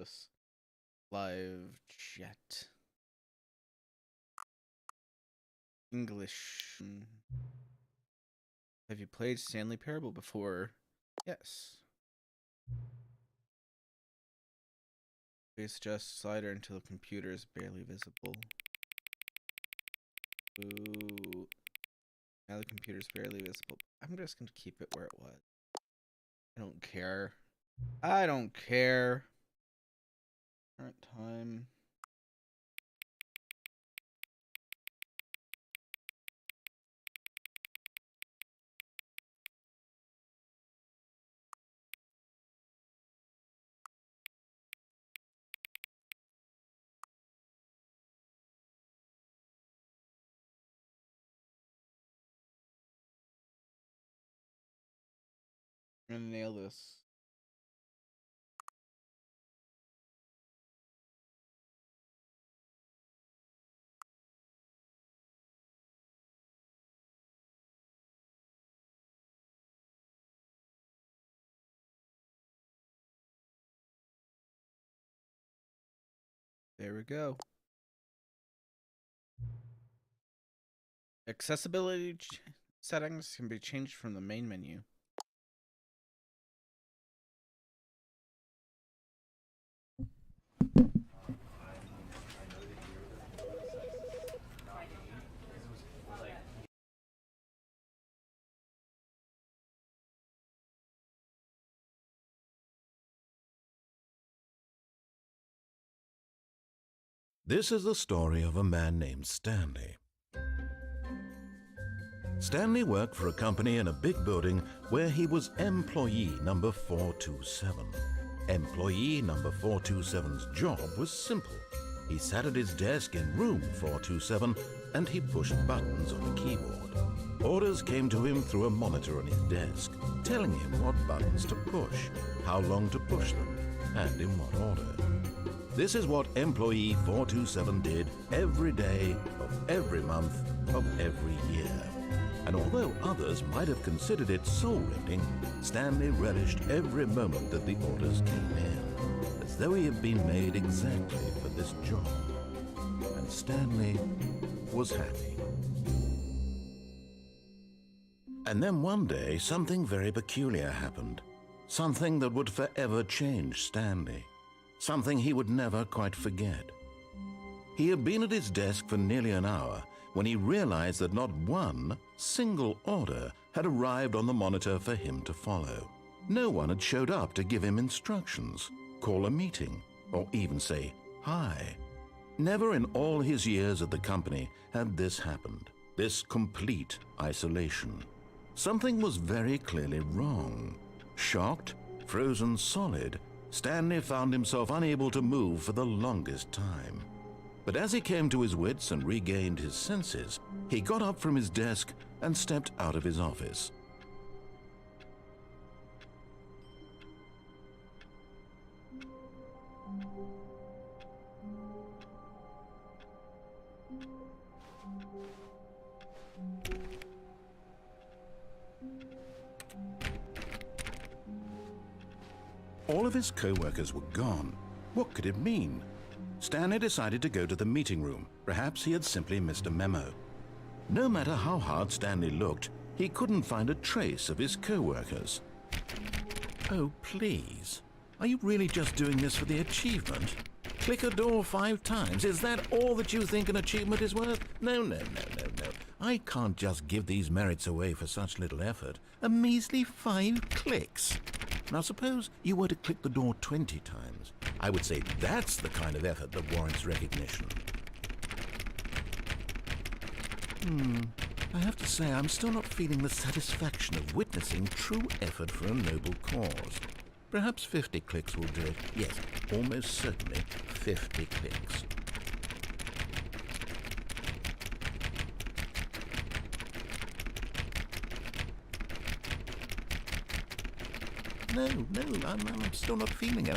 this. Live chat. English. Have you played Stanley Parable before? Yes. Please adjust slider until the computer is barely visible. Ooh. Now the computer is barely visible. I'm just going to keep it where it was. I don't care. I don't care. Current time. I'm gonna nail this. There we go. Accessibility settings can be changed from the main menu. This is the story of a man named Stanley. Stanley worked for a company in a big building where he was employee number 427. Employee number 427's job was simple. He sat at his desk in room 427 and he pushed buttons on a keyboard. Orders came to him through a monitor on his desk, telling him what buttons to push, how long to push them, and in what order. This is what employee 427 did every day of every month of every year. And although others might have considered it soul-rending, Stanley relished every moment that the orders came in, as though he had been made exactly for this job. And Stanley was happy. And then one day, something very peculiar happened. Something that would forever change Stanley. Something he would never quite forget. He had been at his desk for nearly an hour when he realized that not one single order had arrived on the monitor for him to follow. No one had showed up to give him instructions, call a meeting, or even say hi. Never in all his years at the company had this happened, this complete isolation. Something was very clearly wrong. Shocked, frozen solid, Stanley found himself unable to move for the longest time. But as he came to his wits and regained his senses, he got up from his desk and stepped out of his office. All of his co-workers were gone. What could it mean? Stanley decided to go to the meeting room. Perhaps he had simply missed a memo. No matter how hard Stanley looked, he couldn't find a trace of his co-workers. Oh, please. Are you really just doing this for the achievement? Click a door 5 times. Is that all that you think an achievement is worth? No. I can't just give these merits away for such little effort. A measly 5 clicks. Now suppose you were to click the door 20 times. I would say that's the kind of effort that warrants recognition. I have to say I'm still not feeling the satisfaction of witnessing true effort for a noble cause. Perhaps 50 clicks will do it. Yes, almost certainly 50 clicks. No, I'm still not feeling it.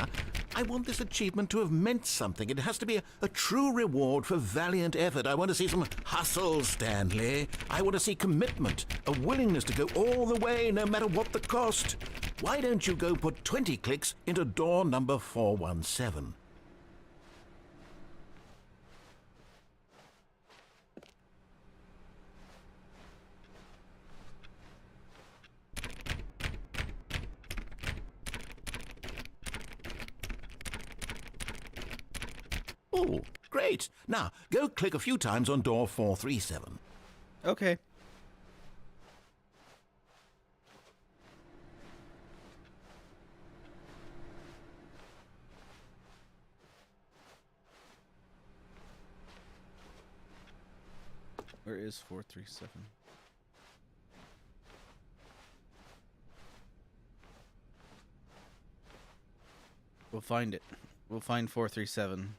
I want this achievement to have meant something. It has to be a true reward for valiant effort. I want to see some hustle, Stanley. I want to see commitment, a willingness to go all the way, no matter what the cost. why don't you go put 20 clicks into door number 417? Oh, great. Now, go click a few times on door 437. Okay. Where is 437? We'll find it. We'll find 437.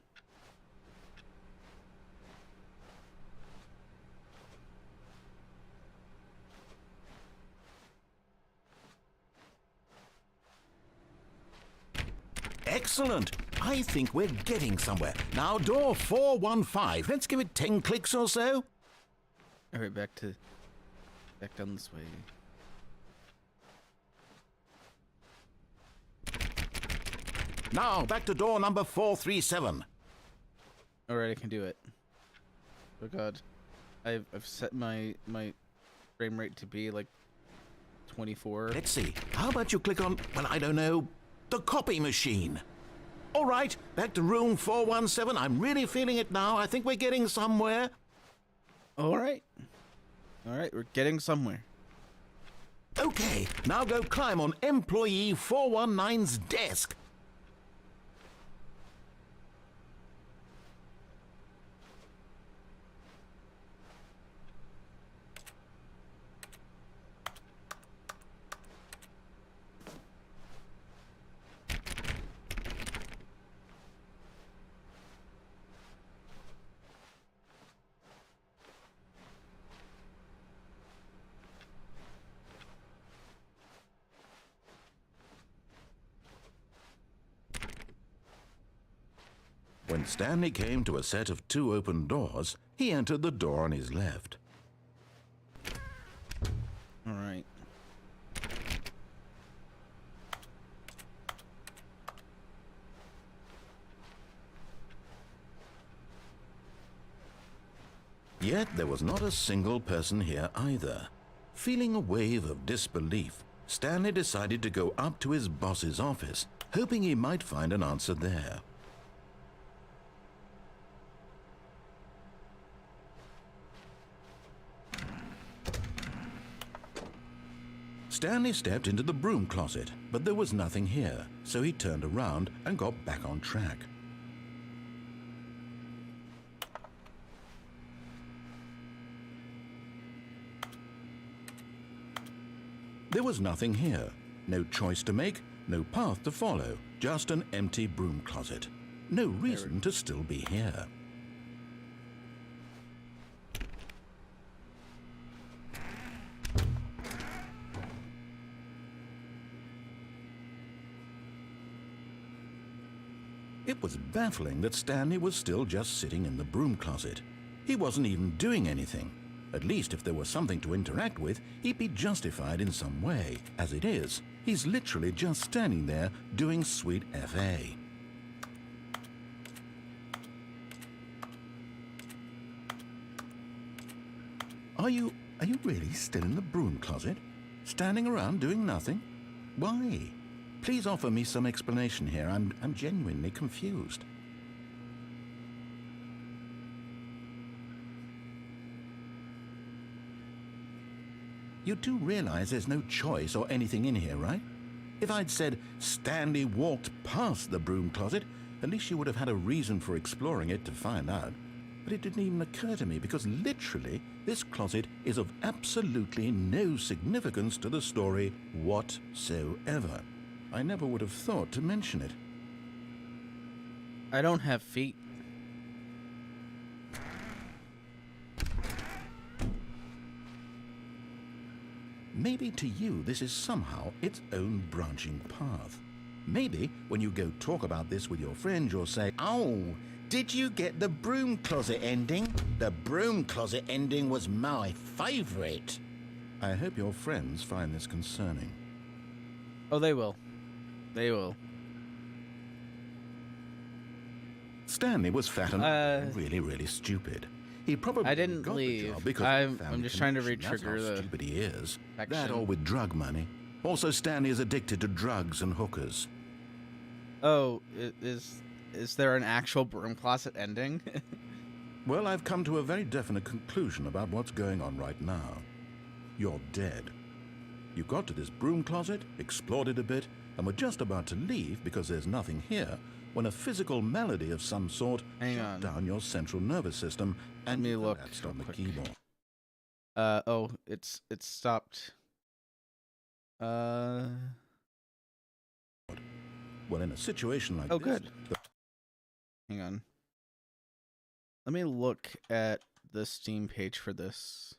Excellent. I think we're getting somewhere. Now, door 415. Let's give it 10 clicks or so. All right, back down this way. Now, back to door number 437. All right, I can do it. Oh God, I've set my frame rate to be like 24. Let's see. How about you click on, well, I don't know, the copy machine? All right, back to room 417. I'm really feeling it now. I think we're getting somewhere. All right, we're getting somewhere. Okay, now go climb on employee 419's desk. When Stanley came to a set of 2 open doors, he entered the door on his left. All right. Yet there was not a single person here either. Feeling a wave of disbelief, Stanley decided to go up to his boss's office, hoping he might find an answer there. Stanley stepped into the broom closet, but there was nothing here, so he turned around and got back on track. There was nothing here. No choice to make, no path to follow, just an empty broom closet. No reason to still be here. It was baffling that Stanley was still just sitting in the broom closet. He wasn't even doing anything. At least if there was something to interact with, he'd be justified in some way. As it is, he's literally just standing there doing sweet FA. Are you really still in the broom closet? Standing around doing nothing? Why? Please offer me some explanation here. I'm genuinely confused. You do realize there's no choice or anything in here, right? If I'd said Stanley walked past the broom closet, at least you would have had a reason for exploring it to find out. But it didn't even occur to me because literally this closet is of absolutely no significance to the story whatsoever. I never would have thought to mention it. I don't have feet. Maybe to you this is somehow its own branching path. Maybe when you go talk about this with your friends, you'll say, "Oh, did you get the broom closet ending? The broom closet ending was my favorite." I hope your friends find this concerning. Oh, they will. They will. Stanley was fat and really, really stupid. He probably I didn't got leave. the job because I'm just trying to connection. That's re-trigger how the stupid he is. That action. or with drug money. Also, Stanley is addicted to drugs and hookers. Oh, is there an actual broom closet ending? Well, I've come to a very definite conclusion about what's going on right now. You're dead. You got to this broom closet, explored it a bit, and were just about to leave because there's nothing here when a physical malady of some sort shut down your central nervous system and Let me look collapsed on the keyboard. Oh, it's stopped. Well, in a situation like oh, this... good. Hang on. Let me look at the Steam page for this.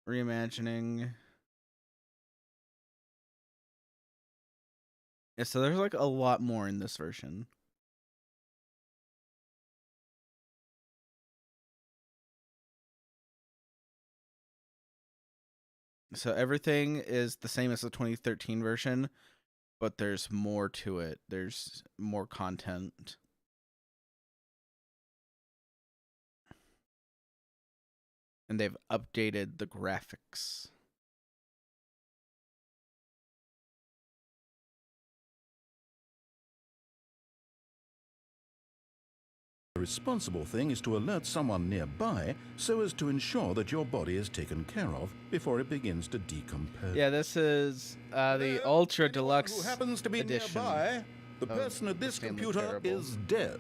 Reimagining. Yeah, so there's like a lot more in this version. So everything is the same as the 2013 version, but there's more to it. There's more content. And they've updated the graphics. The responsible thing is to alert someone nearby so as to ensure that your body is taken care of before it begins to decompose. Yeah, this is the Ultra Deluxe who happens to be edition. nearby, the person at this Insanely computer terrible. is dead.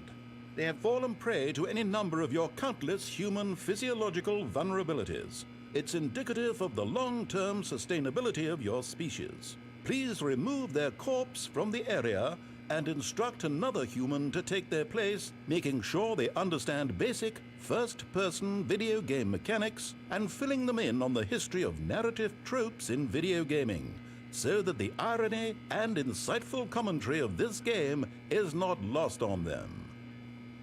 They have fallen prey to any number of your countless human physiological vulnerabilities. It's indicative of the long-term sustainability of your species. Please remove their corpse from the area and instruct another human to take their place, making sure they understand basic first-person video game mechanics and filling them in on the history of narrative tropes in video gaming, so that the irony and insightful commentary of this game is not lost on them.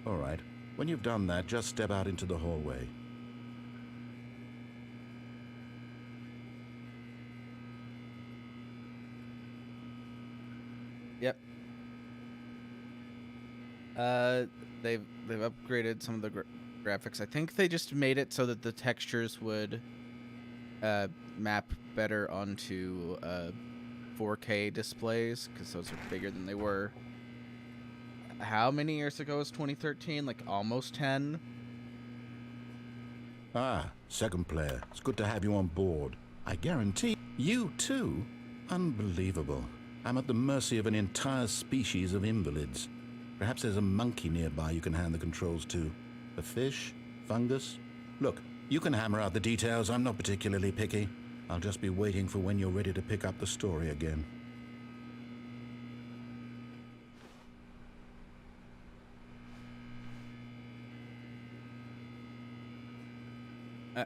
All right, when you've done that, just step out into the hallway. Yep. They've upgraded some of the graphics. I think they just made it so that the textures would map better onto 4K displays, because those are bigger than they were. How many years ago was 2013? Like almost 10? Ah, second player. It's good to have you on board. I guarantee you too. Unbelievable. I'm at the mercy of an entire species of invalids. Perhaps there's a monkey nearby you can hand the controls to. A fish? Fungus? Look, you can hammer out the details. I'm not particularly picky. I'll just be waiting for when you're ready to pick up the story again.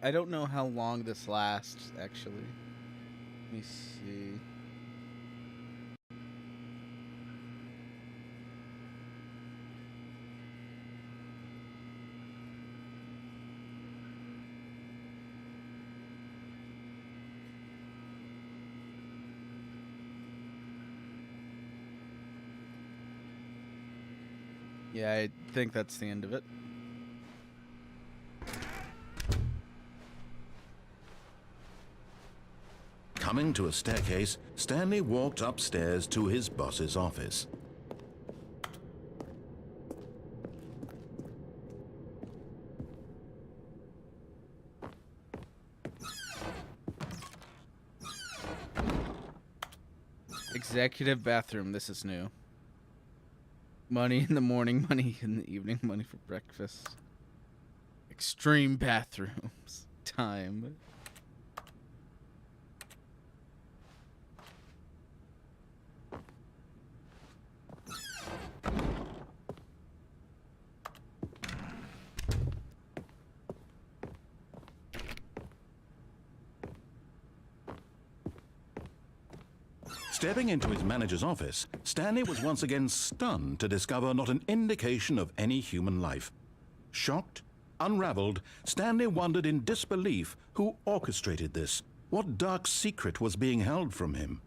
I don't know how long this lasts, actually. Let me see. Yeah, I think that's the end of it. Coming to a staircase, Stanley walked upstairs to his boss's office. Executive bathroom. This is new. Money in the morning, money in the evening, money for breakfast. Extreme bathrooms. Time. Stepping into his manager's office, Stanley was once again stunned to discover not an indication of any human life. Shocked, Unraveled, Stanley wondered in disbelief who orchestrated this, what dark secret was being held from him.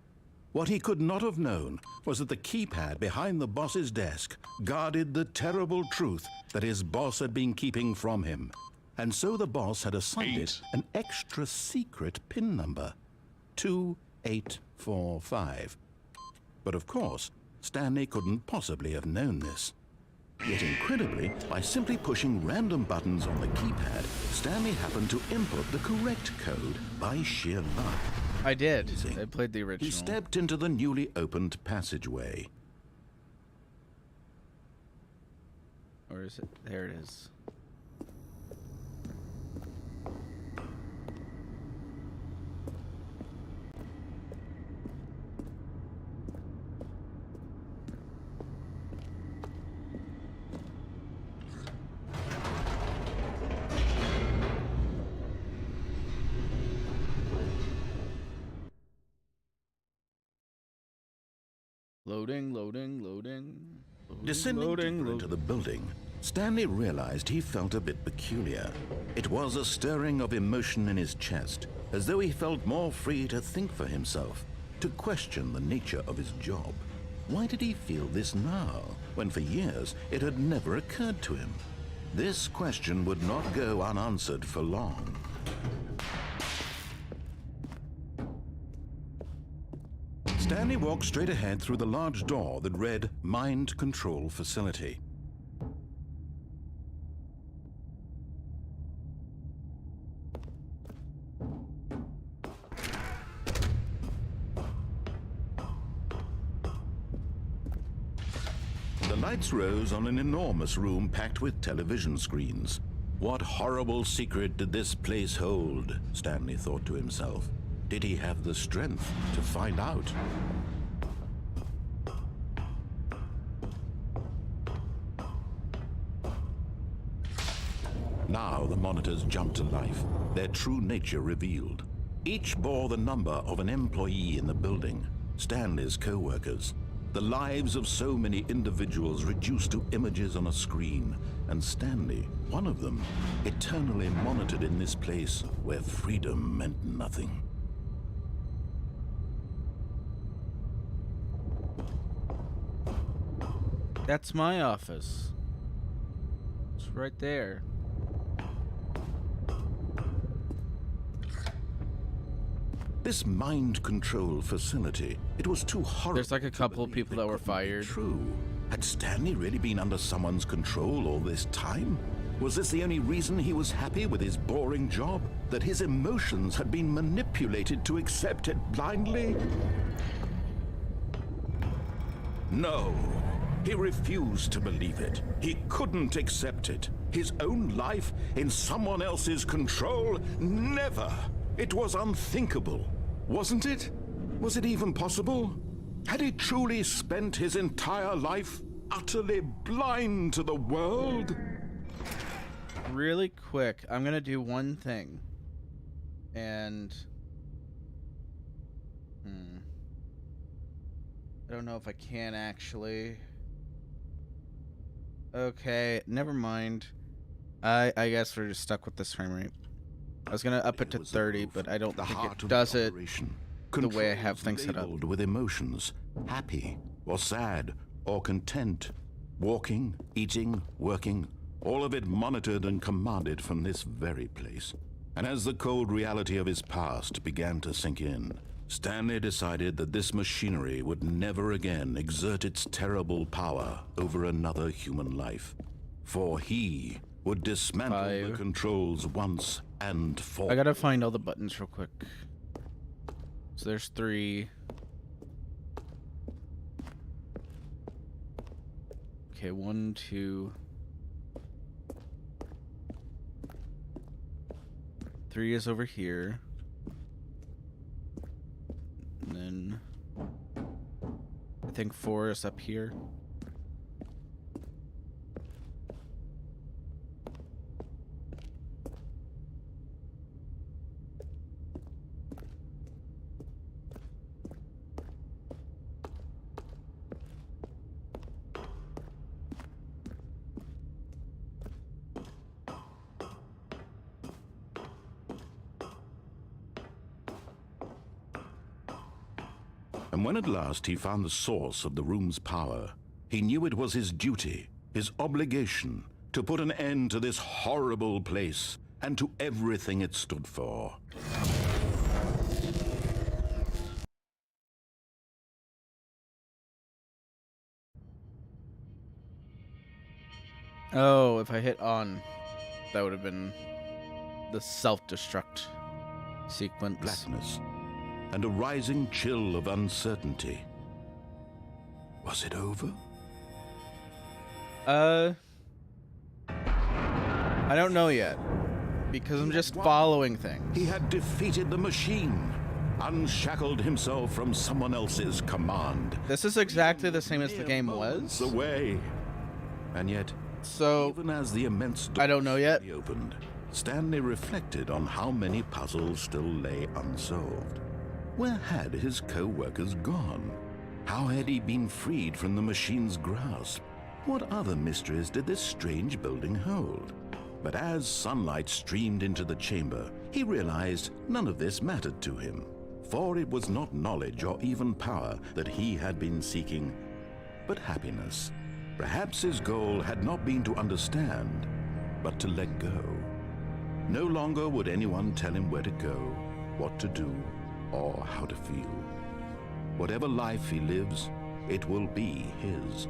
What he could not have known was that the keypad behind the boss's desk guarded the terrible truth that his boss had been keeping from him. And so the boss had assigned it an extra secret PIN number, 2845. But of course, Stanley couldn't possibly have known this. Yet incredibly, by simply pushing random buttons on the keypad, Stanley happened to input the correct code by sheer luck. I did. I played the original. He stepped into the newly opened passageway. Or is it? There it is. Loading, loading, loading. Descending deeper into the building, Stanley realized he felt a bit peculiar. It was a stirring of emotion in his chest, as though he felt more free to think for himself, to question the nature of his job. Why did he feel this now, when for years it had never occurred to him? This question would not go unanswered for long. Stanley walked straight ahead through the large door that read Mind Control Facility. The lights rose on an enormous room packed with television screens. What horrible secret did this place hold? Stanley thought to himself. Did he have the strength to find out? Now the monitors jumped to life, their true nature revealed. Each bore the number of an employee in the building, Stanley's co-workers. The lives of so many individuals reduced to images on a screen, and Stanley, one of them, eternally monitored in this place where freedom meant nothing. That's my office. It's right there. This mind control facility, it was too horrible. There's like a couple of people that were fired. True. Had Stanley really been under someone's control all this time? Was this the only reason he was happy with his boring job? That his emotions had been manipulated to accept it blindly? No. He refused to believe it. He couldn't accept it. His own life in someone else's control? Never. It was unthinkable. Wasn't it? Was it even possible? Had he truly spent his entire life utterly blind to the world? Really quick, I'm gonna do one thing. And... I don't know if I can actually... Okay, never mind. I guess we're just stuck with this frame rate. I was gonna up it to 30, but I don't think it does it the way I have things set up. With emotions, happy or sad or content, walking, eating, working, all of it monitored and commanded from this very place. And as the cold reality of his past began to sink in, Stanley decided that this machinery would never again exert its terrible power over another human life. For he would dismantle the controls once and for all. I gotta find all the buttons real quick. So there's 3. Okay, 1, 2. 3 is over here. And then I think 4 is up here. And when at last he found the source of the room's power, he knew it was his duty, his obligation, to put an end to this horrible place and to everything it stood for. Oh, if I hit on, that would have been the self-destruct sequence. Blackness and a rising chill of uncertainty. Was it over? I don't know yet, because I'm just following things. He had defeated the machine, unshackled himself from someone else's command. This is exactly the same as the game was. Away. And yet, So, even as the immense door I don't know yet. opened, Stanley reflected on how many puzzles still lay unsolved. Where had his co-workers gone? How had he been freed from the machine's grasp? What other mysteries did this strange building hold? But as sunlight streamed into the chamber, he realized none of this mattered to him, for it was not knowledge or even power that he had been seeking, but happiness. Perhaps his goal had not been to understand, but to let go. No longer would anyone tell him where to go, what to do, or how to feel. Whatever life he lives, it will be his.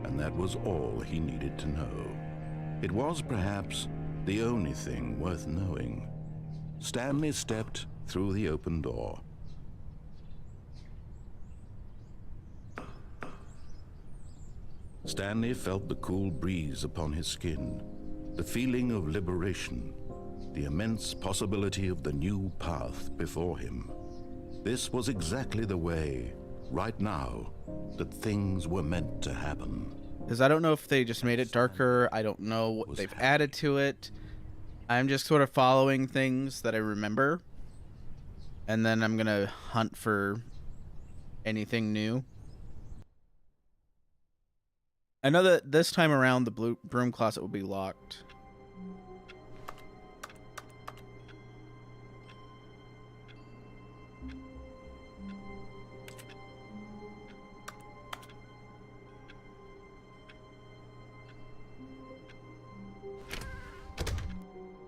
And that was all he needed to know. It was perhaps the only thing worth knowing. Stanley stepped through the open door. Stanley felt the cool breeze upon his skin, the feeling of liberation, the immense possibility of the new path before him. This was exactly the way, right now, that things were meant to happen. Because I don't know if they just made it darker. I don't know what they've added to it. I'm just sort of following things that I remember. And then I'm going to hunt for anything new. I know that this time around the broom closet will be locked.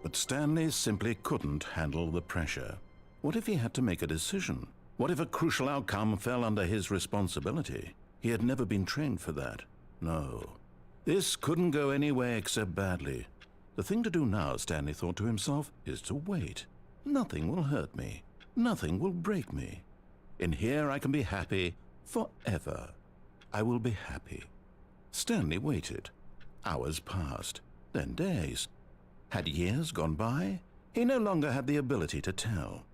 But Stanley simply couldn't handle the pressure. What if he had to make a decision? What if a crucial outcome fell under his responsibility? He had never been trained for that. No. This couldn't go any way except badly. The thing to do now, Stanley thought to himself, is to wait. Nothing will hurt me. Nothing will break me. In here I can be happy forever. I will be happy. Stanley waited. Hours passed, then days. Had years gone by? He no longer had the ability to tell.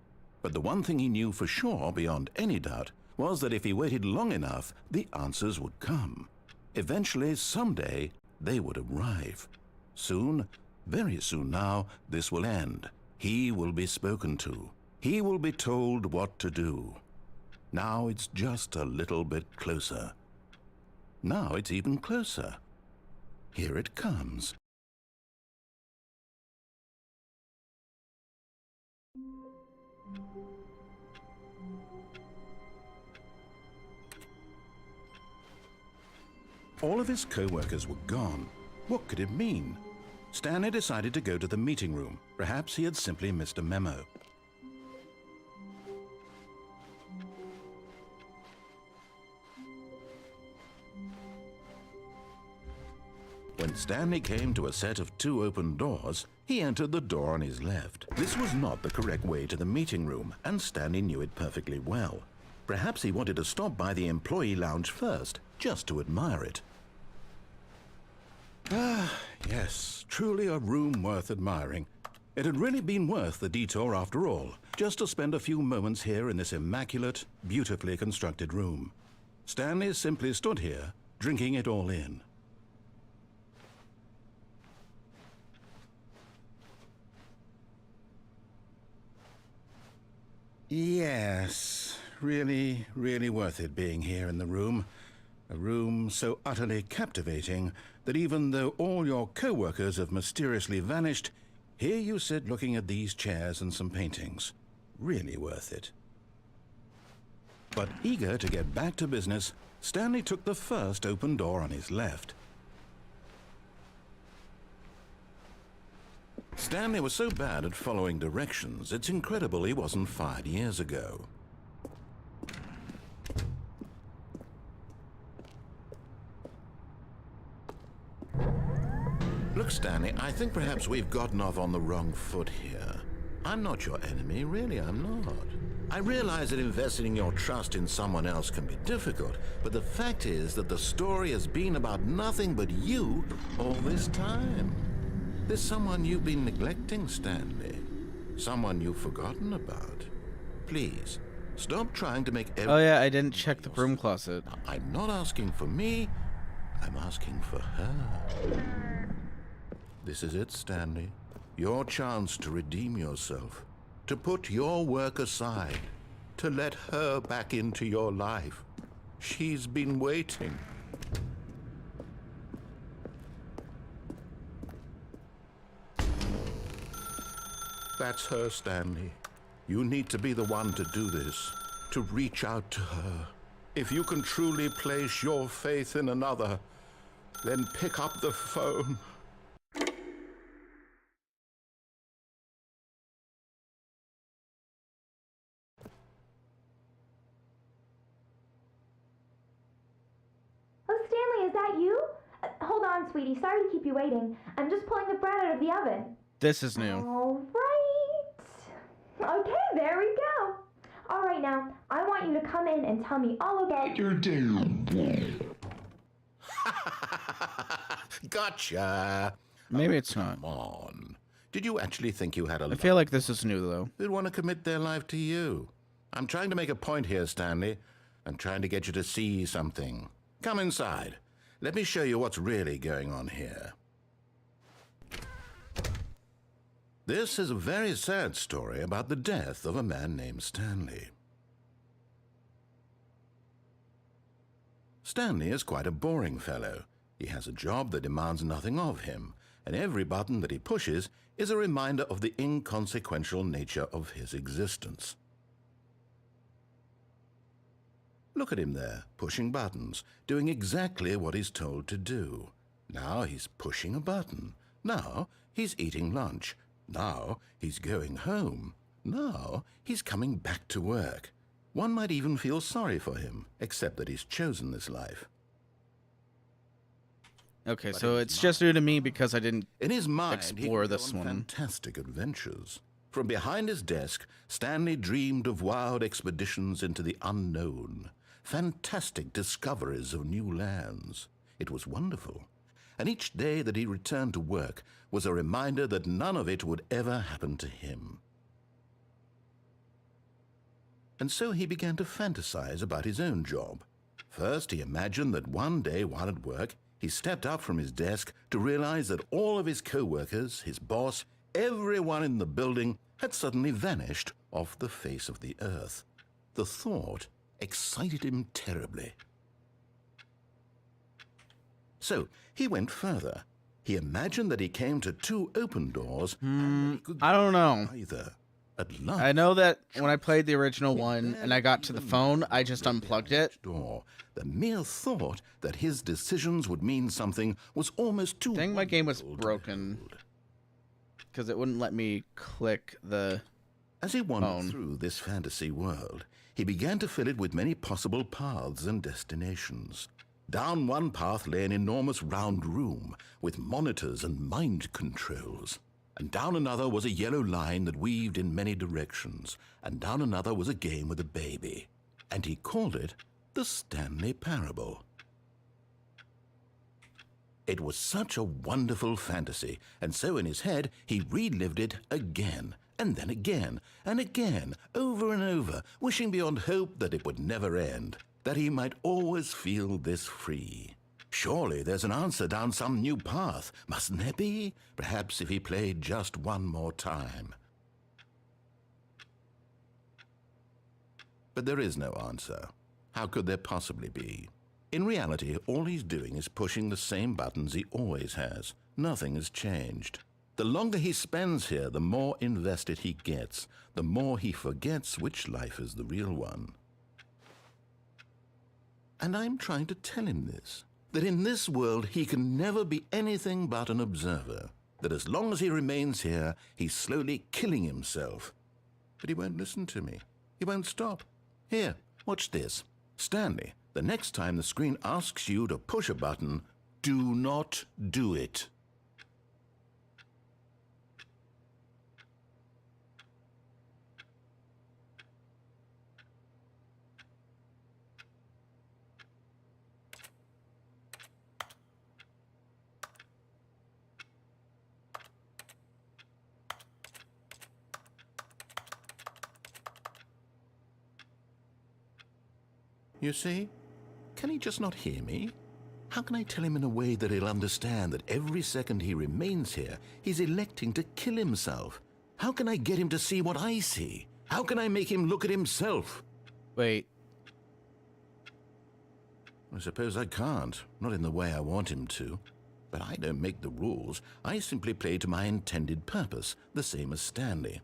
But the one thing he knew for sure, beyond any doubt, was that if he waited long enough, the answers would come. Eventually, someday, they would arrive. Soon, very soon now, this will end. He will be spoken to. He will be told what to do. Now it's just a little bit closer. Now it's even closer. Here it comes. All of his co-workers were gone. What could it mean? Stanley decided to go to the meeting room. Perhaps he had simply missed a memo. When Stanley came to a set of 2 open doors, he entered the door on his left. This was not the correct way to the meeting room, and Stanley knew it perfectly well. Perhaps he wanted to stop by the employee lounge first, just to admire it. Ah, yes, truly a room worth admiring. It had really been worth the detour after all, just to spend a few moments here in this immaculate, beautifully constructed room. Stanley simply stood here, drinking it all in. Yes, really, really worth it being here in the room. A room so utterly captivating that even though all your co-workers have mysteriously vanished, here you sit looking at these chairs and some paintings. Really worth it. But eager to get back to business, Stanley took the first open door on his left. Stanley was so bad at following directions, it's incredible he wasn't fired years ago. Look, Stanley, I think perhaps we've gotten off on the wrong foot here. I'm not your enemy, really, I'm not. I realize that investing your trust in someone else can be difficult, but the fact is that the story has been about nothing but you all this time. There's someone you've been neglecting, Stanley. Someone you've forgotten about. Please, stop trying to make everything... Oh yeah, I didn't check the broom closet. I'm not asking for me, I'm asking for her. This is it, Stanley. Your chance to redeem yourself. To put your work aside. To let her back into your life. She's been waiting. That's her, Stanley. You need to be the one to do this. To reach out to her. If you can truly place your faith in another, then pick up the phone. Oh, Stanley, is that you? Hold on, sweetie. Sorry to keep you waiting. I'm just pulling the bread out of the oven. This is new. All right. Okay, there we go. All right, now, I want you to come in and tell me all about your day. Gotcha. Maybe it's not. Come on. Did you actually think you had a I feel like this is new, though. who'd want to commit their life to you? I'm trying to make a point here, Stanley. I'm trying to get you to see something. Come inside. Let me show you what's really going on here. This is a very sad story about the death of a man named Stanley. Stanley is quite a boring fellow. He has a job that demands nothing of him, and every button that he pushes is a reminder of the inconsequential nature of his existence. Look at him there, pushing buttons, doing exactly what he's told to do. Now he's pushing a button. Now he's eating lunch. Now he's going home. Now he's coming back to work. One might even feel sorry for him, except that he's chosen this life. Okay, But so in it's his just new to me because I didn't In his mind, explore he could go this on one. fantastic adventures. From behind his desk, Stanley dreamed of wild expeditions into the unknown, fantastic discoveries of new lands. It was wonderful. And each day that he returned to work was a reminder that none of it would ever happen to him. And so he began to fantasize about his own job. First, he imagined that one day while at work, he stepped up from his desk to realize that all of his co-workers, his boss, everyone in the building had suddenly vanished off the face of the earth. The thought excited him terribly. So he went further. He imagined that he came to two open doors. And that he could I don't know. either. At last, I know that when I played the original one and I got to the phone, I just unplugged it. door. The mere thought that his decisions would mean something was almost too I think my game was wonderful to broken behold. because it wouldn't let me click the... As he wandered phone. through this fantasy world, he began to fill it with many possible paths and destinations. Down one path lay an enormous round room with monitors and mind controls. And down another was a yellow line that weaved in many directions. And down another was a game with a baby. And he called it the Stanley Parable. It was such a wonderful fantasy, and so in his head he relived it again, and then again, and again, over and over, wishing beyond hope that it would never end, that he might always feel this free. Surely there's an answer down some new path, mustn't there be? Perhaps if he played just one more time. But there is no answer. How could there possibly be? In reality, all he's doing is pushing the same buttons he always has. Nothing has changed. The longer he spends here, the more invested he gets, the more he forgets which life is the real one. And I'm trying to tell him this, that in this world he can never be anything but an observer, that as long as he remains here, he's slowly killing himself. But he won't listen to me. He won't stop. Here, watch this. Stanley, the next time the screen asks you to push a button, do not do it. You see? Can he just not hear me? How can I tell him in a way that he'll understand that every second he remains here, he's electing to kill himself? How can I get him to see what I see? How can I make him look at himself? Wait. I suppose I can't, not in the way I want him to. But I don't make the rules. I simply play to my intended purpose, the same as Stanley.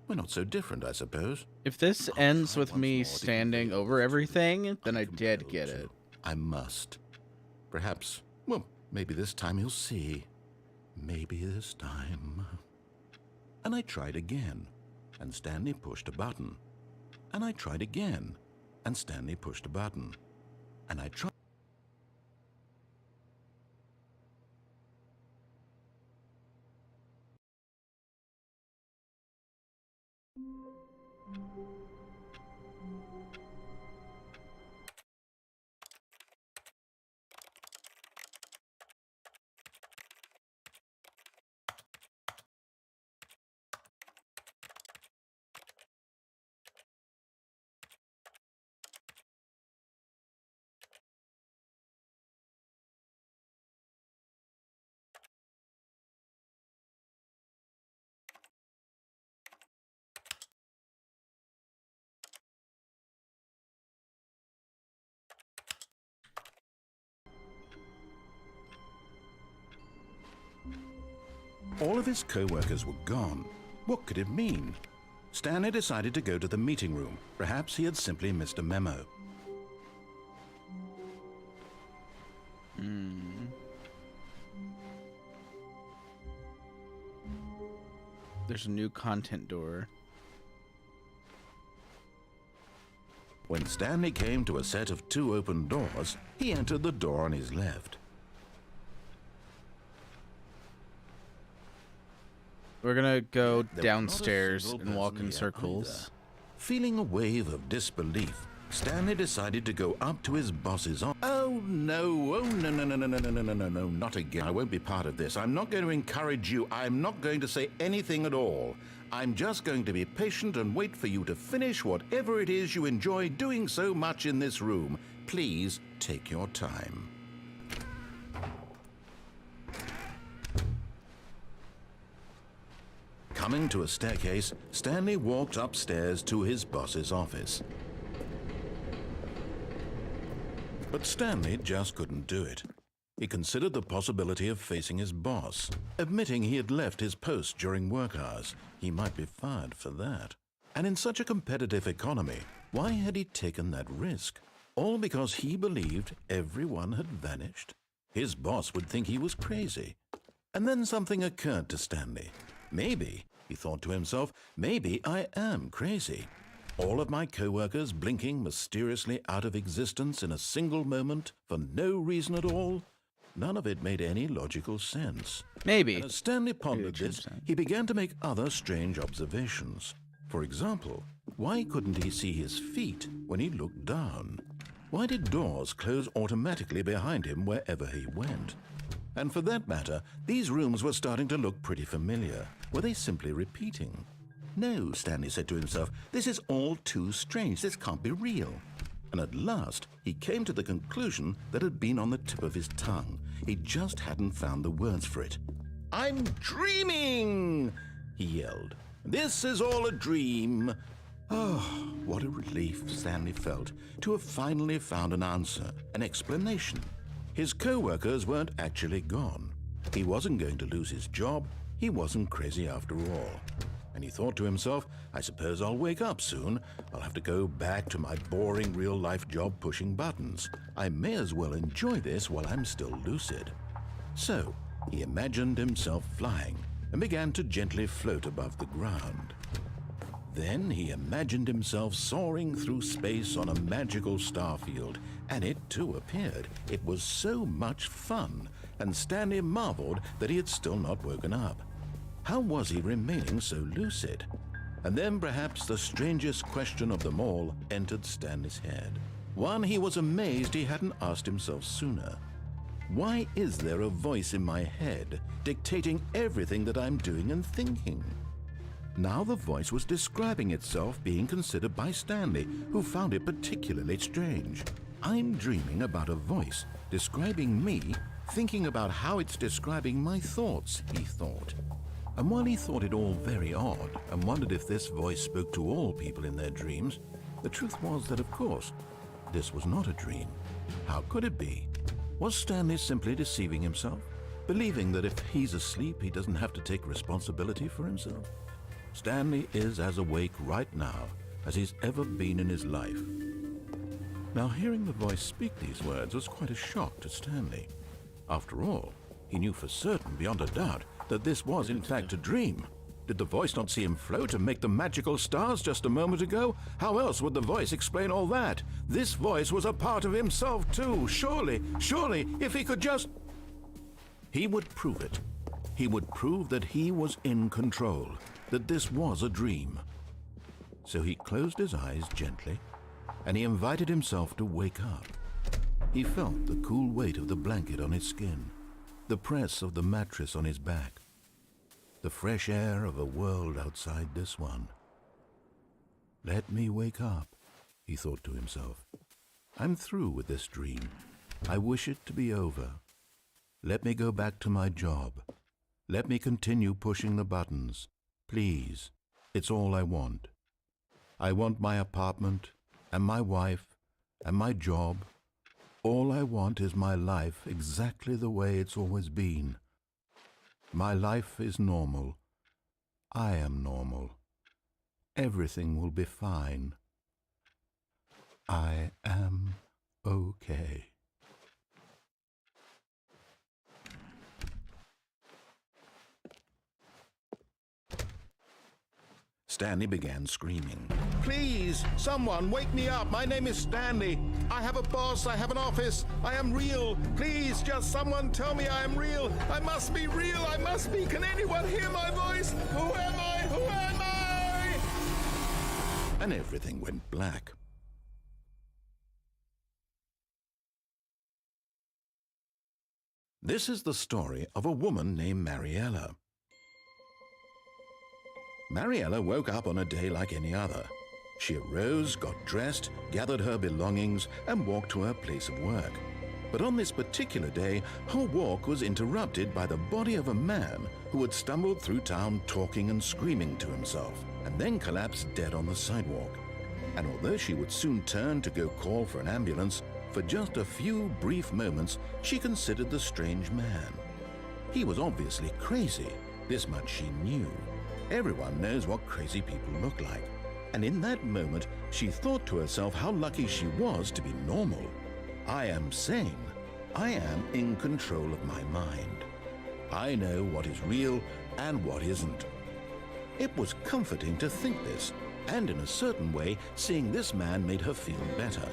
We're not so different, I suppose. If this ends with me standing over everything, then I did get it. I must. Perhaps, well, maybe this time he'll see. Maybe this time. And I tried again, and Stanley pushed a button. And I tried again, and Stanley pushed a button. And I tried. All of his co-workers were gone. What could it mean? Stanley decided to go to the meeting room. Perhaps he had simply missed a memo. There's a new content door. When Stanley came to a set of 2 open doors, he entered the door on his left. We're gonna go There was not a downstairs single and walk person in here circles. either. Feeling a wave of disbelief, Stanley decided to go up to his boss's office. Oh no, no, not again. I won't be part of this. I'm not going to encourage you. I'm not going to say anything at all. I'm just going to be patient and wait for you to finish whatever it is you enjoy doing so much in this room. Please take your time. Coming to a staircase, Stanley walked upstairs to his boss's office. But Stanley just couldn't do it. He considered the possibility of facing his boss, admitting he had left his post during work hours. He might be fired for that. And in such a competitive economy, why had he taken that risk? All because he believed everyone had vanished? His boss would think he was crazy. And then something occurred to Stanley. Maybe, he thought to himself, maybe I am crazy. All of my co-workers blinking mysteriously out of existence in a single moment for no reason at all? None of it made any logical sense. Maybe. And as Stanley pondered change this, that. he began to make other strange observations. For example, why couldn't he see his feet when he looked down? Why did doors close automatically behind him wherever he went? And for that matter, these rooms were starting to look pretty familiar. Were they simply repeating? No, Stanley said to himself, this is all too strange. This can't be real. And at last, he came to the conclusion that had been on the tip of his tongue. He just hadn't found the words for it. I'm dreaming, he yelled. This is all a dream. Oh, what a relief Stanley felt to have finally found an answer, an explanation. His co-workers weren't actually gone. He wasn't going to lose his job. He wasn't crazy after all. And he thought to himself, I suppose I'll wake up soon. I'll have to go back to my boring real-life job pushing buttons. I may as well enjoy this while I'm still lucid. So he imagined himself flying and began to gently float above the ground. Then he imagined himself soaring through space on a magical star field, and it too appeared. It was so much fun, and Stanley marveled that he had still not woken up. How was he remaining so lucid? And then perhaps the strangest question of them all entered Stanley's head. One he was amazed he hadn't asked himself sooner. Why is there a voice in my head dictating everything that I'm doing and thinking? Now the voice was describing itself being considered by Stanley, who found it particularly strange. I'm dreaming about a voice describing me, thinking about how it's describing my thoughts, he thought. And while he thought it all very odd and wondered if this voice spoke to all people in their dreams, the truth was that, of course, this was not a dream. How could it be? Was Stanley simply deceiving himself, believing that if he's asleep, he doesn't have to take responsibility for himself? Stanley is as awake right now as he's ever been in his life. Now, hearing the voice speak these words was quite a shock to Stanley. After all, he knew for certain, beyond a doubt, that this was in fact a dream. Did the voice not see him float and make the magical stars just a moment ago? How else would the voice explain all that? This voice was a part of himself too. Surely, if he could just... He would prove it. He would prove that he was in control, that this was a dream. So he closed his eyes gently, and he invited himself to wake up. He felt the cool weight of the blanket on his skin, the press of the mattress on his back, the fresh air of a world outside this one. Let me wake up, he thought to himself. I'm through with this dream. I wish it to be over. Let me go back to my job. Let me continue pushing the buttons. Please, it's all I want. I want my apartment and my wife and my job. All I want is my life exactly the way it's always been. My life is normal. I am normal. Everything will be fine. I am okay. Stanley began screaming. Please, someone, wake me up. My name is Stanley. I have a boss. I have an office. I am real. Please, just someone tell me I am real. I must be real. I must be. Can anyone hear my voice? Who am I? Who am I? And everything went black. This is the story of a woman named Mariella. Mariella woke up on a day like any other. She arose, got dressed, gathered her belongings, and walked to her place of work. But on this particular day, her walk was interrupted by the body of a man who had stumbled through town talking and screaming to himself, and then collapsed dead on the sidewalk. And although she would soon turn to go call for an ambulance, for just a few brief moments she considered the strange man. He was obviously crazy, this much she knew. Everyone knows what crazy people look like. And in that moment, she thought to herself how lucky she was to be normal. I am sane. I am in control of my mind. I know what is real and what isn't. It was comforting to think this, and in a certain way, seeing this man made her feel better.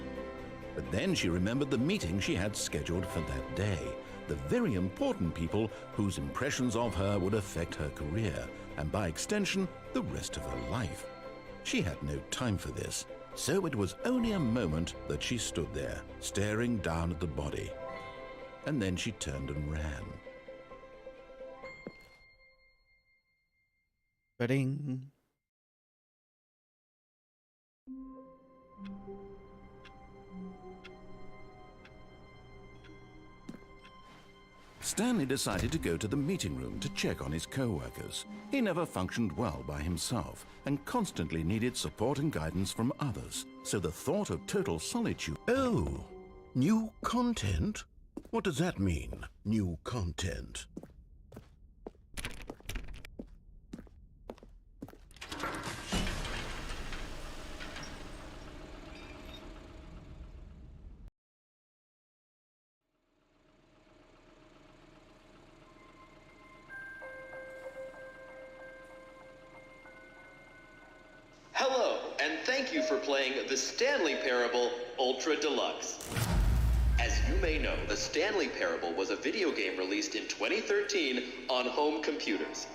But then she remembered the meeting she had scheduled for that day, the very important people whose impressions of her would affect her career, and by extension, the rest of her life. She had no time for this, so it was only a moment that she stood there, staring down at the body. And then she turned and ran. Ba-ding. Stanley decided to go to the meeting room to check on his co-workers. He never functioned well by himself and constantly needed support and guidance from others. So the thought of total solitude... Oh, new content? What does that mean, new content? for playing the Stanley Parable Ultra Deluxe. As you may know, the Stanley Parable was a video game released in 2013 on home computers.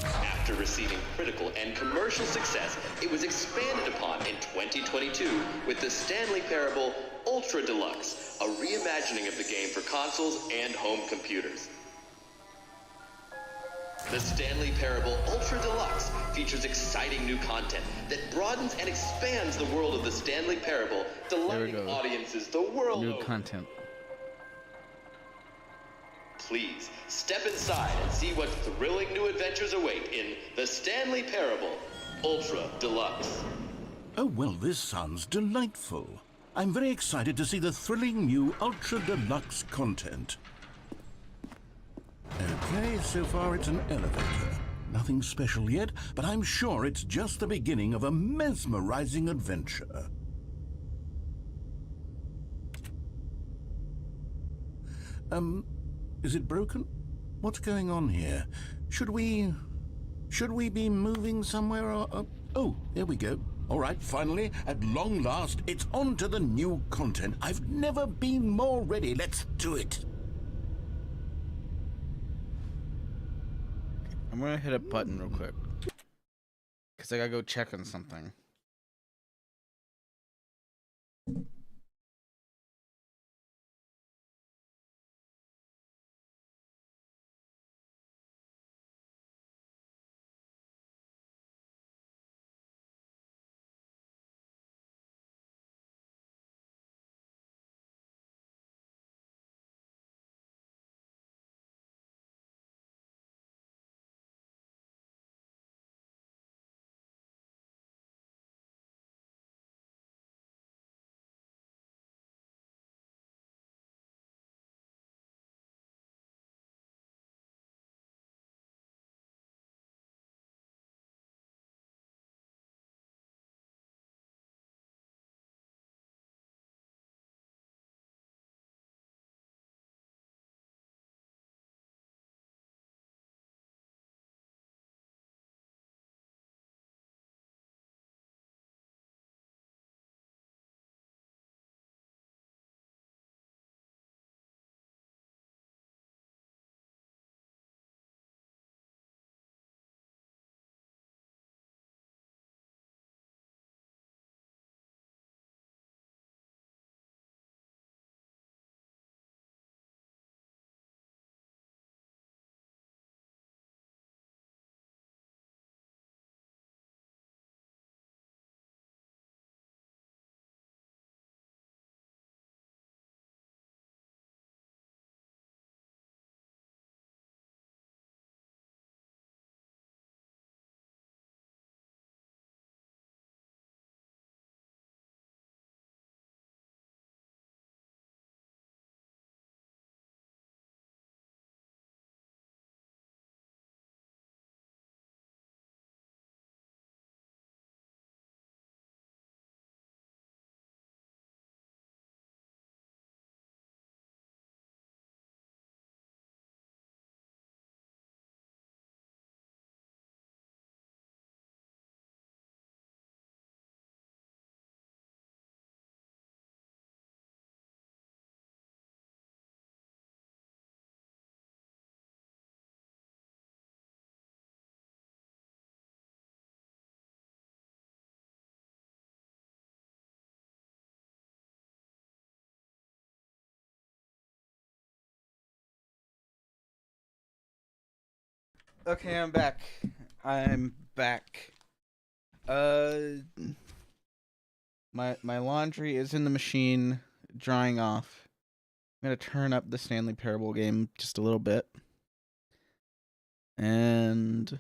After receiving critical and commercial success, it was expanded upon in 2022 with the Stanley Parable Ultra Deluxe, a reimagining of the game for consoles and home computers. The Stanley Parable Ultra Deluxe features exciting new content that broadens and expands the world of the Stanley Parable, delighting audiences the world over. New content. Please, step inside and see what thrilling new adventures await in the Stanley Parable Ultra Deluxe. Oh, well, this sounds delightful. I'm very excited to see the thrilling new Ultra Deluxe content. Okay, so far it's an elevator. Nothing special yet, but I'm sure it's just the beginning of a mesmerizing adventure. Is it broken? What's going on here? Should we be moving somewhere or... Oh, there we go. All right, finally, at long last, it's on to the new content. I've never been more ready. Let's do it. I'm gonna hit a button real quick. Because I gotta go check on something. Okay, I'm back. My laundry is in the machine, drying off. I'm gonna turn up the Stanley Parable game just a little bit. And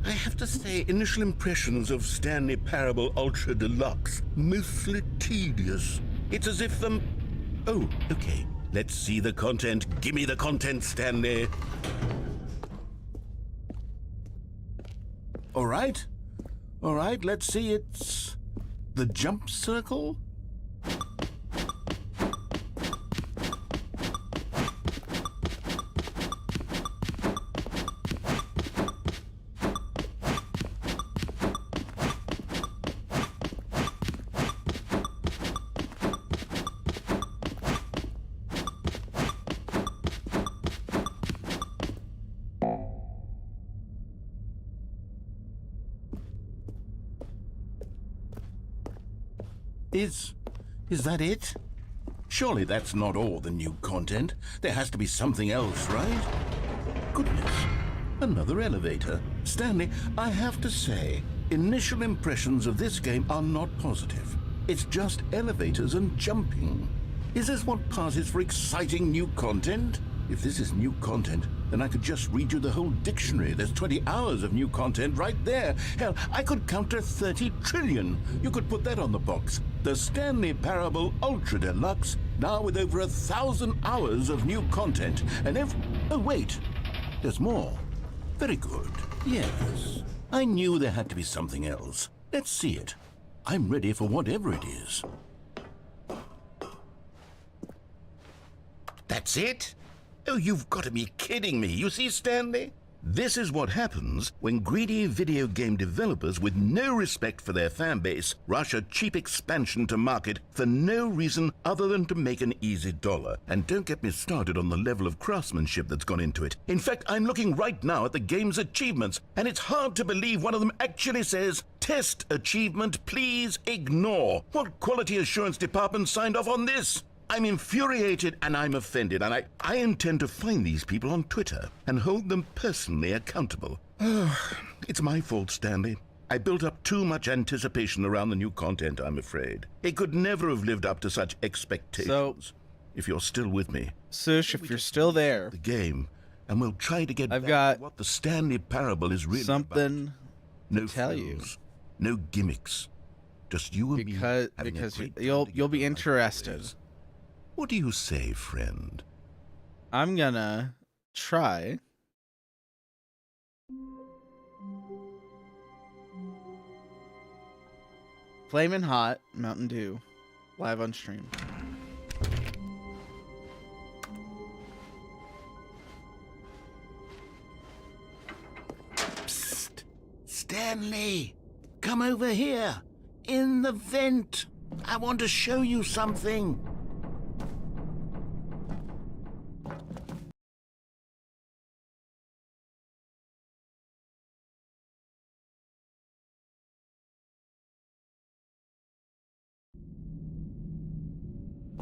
I have to say, initial impressions of Stanley Parable Ultra Deluxe, mostly tedious. It's as if Oh, okay. Let's see the content. Give me the content, Stanley. All right, let's see. It's the jump circle. Is that it? Surely that's not all the new content. There has to be something else, right? Goodness, another elevator. Stanley, I have to say, initial impressions of this game are not positive. It's just elevators and jumping. Is this what passes for exciting new content? If this is new content, then I could just read you the whole dictionary. There's 20 hours of new content right there. Hell, I could count to 30 trillion. You could put that on the box. The Stanley Parable Ultra Deluxe, now with over 1,000 hours of new content. And oh, wait, there's more. Very good. Yes, I knew there had to be something else. Let's see it. I'm ready for whatever it is. That's it? Oh, you've got to be kidding me. You see, Stanley? This is what happens when greedy video game developers with no respect for their fan base rush a cheap expansion to market for no reason other than to make an easy dollar. And don't get me started on the level of craftsmanship that's gone into it. In fact, I'm looking right now at the game's achievements, and it's hard to believe one of them actually says, "Test achievement, please ignore." What quality assurance department signed off on this? I'm infuriated and I'm offended, and I intend to find these people on Twitter and hold them personally accountable. It's my fault, Stanley. I built up too much anticipation around the new content, I'm afraid. It could never have lived up to such expectations. If you're still with me, Sush, if you're still there, the game, and we'll try to get I've back got to what the Stanley Parable is really about. something No to tell you. frills, no gimmicks, just you and me having a because great time you'll together be like interested. always. What do you say, friend? I'm gonna try Flamin' Hot Mountain Dew live on stream. Psst! Stanley! Come over here! In the vent! I want to show you something!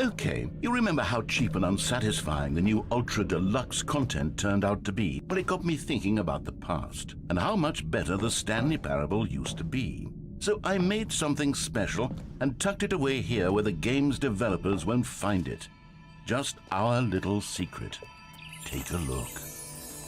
Okay, you remember how cheap and unsatisfying the new Ultra Deluxe content turned out to be? Well, it got me thinking about the past and how much better the Stanley Parable used to be. So I made something special and tucked it away here where the game's developers won't find it. Just our little secret. Take a look.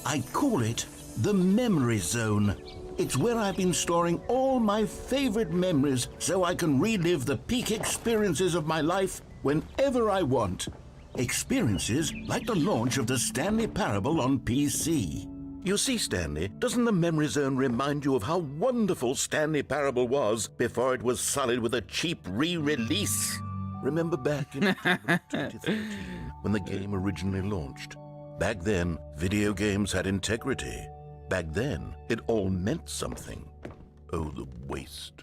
I call it the Memory Zone. It's where I've been storing all my favorite memories so I can relive the peak experiences of my life whenever I want. Experiences like the launch of the Stanley Parable on PC. You see, Stanley, doesn't the Memory Zone remind you of how wonderful Stanley Parable was before it was sullied with a cheap re-release? Remember back in October of 2013 when the game originally launched? Back then, video games had integrity. Back then, it all meant something. Oh, the waste.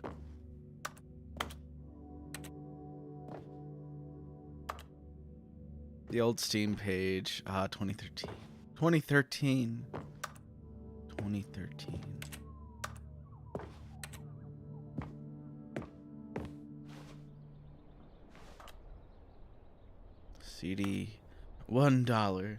The old Steam page, 2013. 2013. 2013. CD, $1.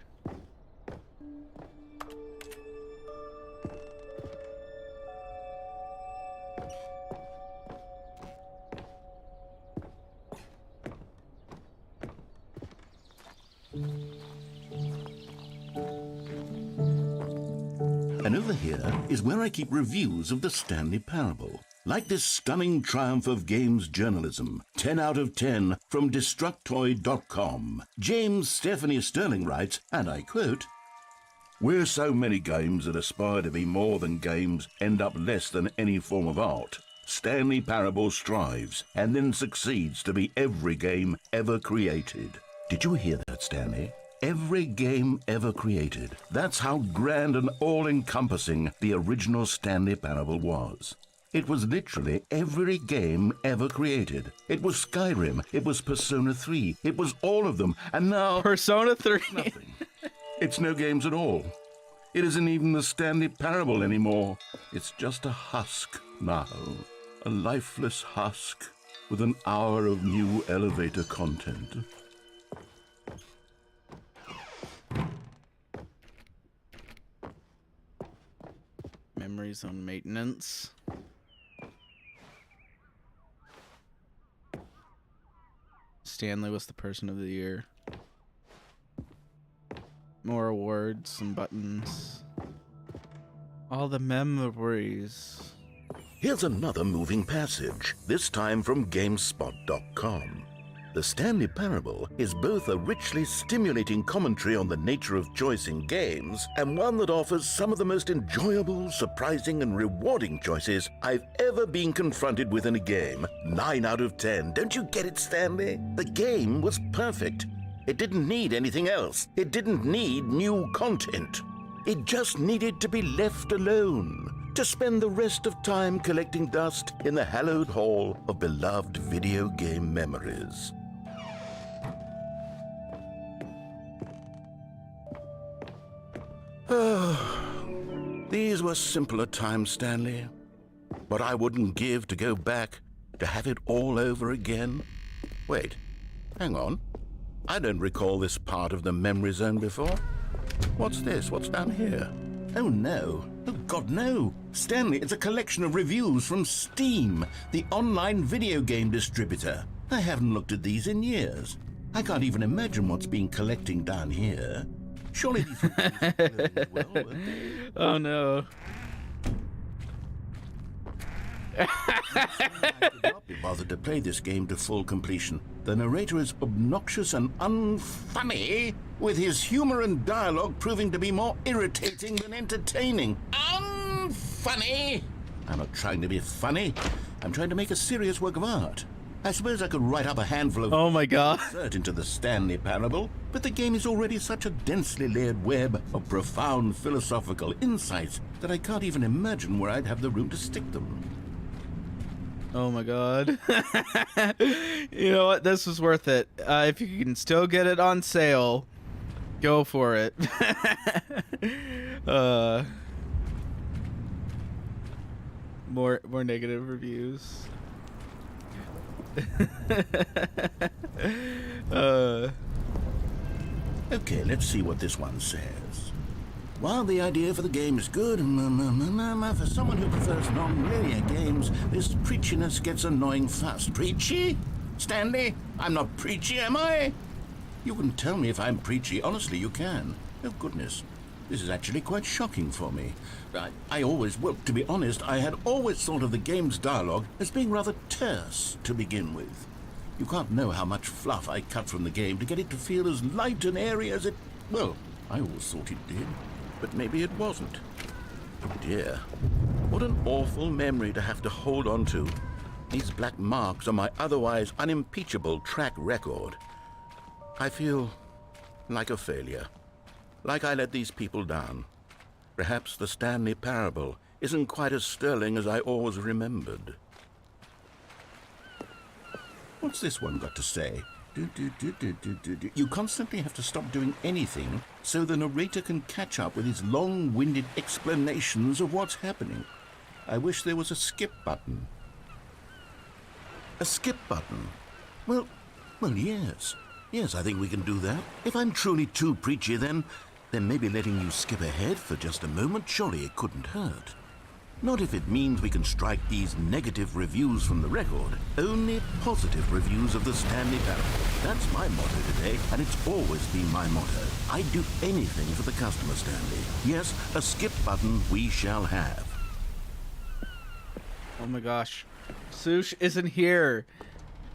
And over here is where I keep reviews of the Stanley Parable. Like this stunning triumph of games journalism, 10 out of 10 from Destructoid.com. James Stephanie Sterling writes, and I quote, "Where so many games that aspire to be more than games end up less than any form of art, Stanley Parable strives and then succeeds to be every game ever created." Did you hear that, Stanley? Every game ever created. That's how grand and all-encompassing the original Stanley Parable was. It was literally every game ever created. It was Skyrim, it was Persona 3, it was all of them, and now Persona 3. nothing. It's no games at all. It isn't even the Stanley Parable anymore. It's just a husk now. A lifeless husk. with an hour of new elevator content. Memories on maintenance. Stanley was the person of the year. More awards, some buttons. All the memories. Here's another moving passage, this time from GameSpot.com. The Stanley Parable is both a richly stimulating commentary on the nature of choice in games and one that offers some of the most enjoyable, surprising, and rewarding choices I've ever been confronted with in a game. 9 out of 10. Don't you get it, Stanley? The game was perfect. It didn't need anything else. It didn't need new content. It just needed to be left alone, to spend the rest of time collecting dust in the hallowed hall of beloved video game memories. These were simpler times, Stanley. What I wouldn't give to go back, to have it all over again. Wait, hang on. I don't recall this part of the memory zone before. What's this? What's down here? Oh, no. Oh, God, no. Stanley, it's a collection of reviews from Steam, the online video game distributor. I haven't looked at these in years. I can't even imagine what's been collecting down here. Surely these reviews are well worth it. Oh, no. I could not be bothered to play this game to full completion. The narrator is obnoxious and unfunny, with his humor and dialogue proving to be more irritating than entertaining. Unfunny! I'm not trying to be funny. I'm trying to make a serious work of art. I suppose I could write up a handful of Oh my god. insert into the Stanley Parable, but the game is already such a densely layered web of profound philosophical insights that I can't even imagine where I'd have the room to stick them. Oh my god. You know what? This was worth it. If you can still get it on sale, go for it. More negative reviews. Okay, let's see what this one says. While the idea for the game is good, for someone who prefers non-linear games, this preachiness gets annoying fast. Preachy? Stanley? I'm not preachy, am I? You can tell me if I'm preachy. Honestly, you can. Oh, goodness. This is actually quite shocking for me. Well, to be honest, I had always thought of the game's dialogue as being rather terse to begin with. You can't know how much fluff I cut from the game to get it to feel as light and airy as it... Well, I always thought it did, but maybe it wasn't. Oh dear, what an awful memory to have to hold on to. These black marks are my otherwise unimpeachable track record. I feel like a failure. Like I let these people down. Perhaps the Stanley Parable isn't quite as sterling as I always remembered. What's this one got to say? You constantly have to stop doing anything so the narrator can catch up with his long-winded explanations of what's happening. I wish there was a skip button. A skip button? Well, yes. Yes, I think we can do that. If I'm truly too preachy, then maybe letting you skip ahead for just a moment, surely it couldn't hurt. Not if it means we can strike these negative reviews from the record. Only positive reviews of the Stanley Parable. That's my motto today, and it's always been my motto. I'd do anything for the customer, Stanley. Yes, a skip button we shall have. Oh my gosh. Sush isn't here.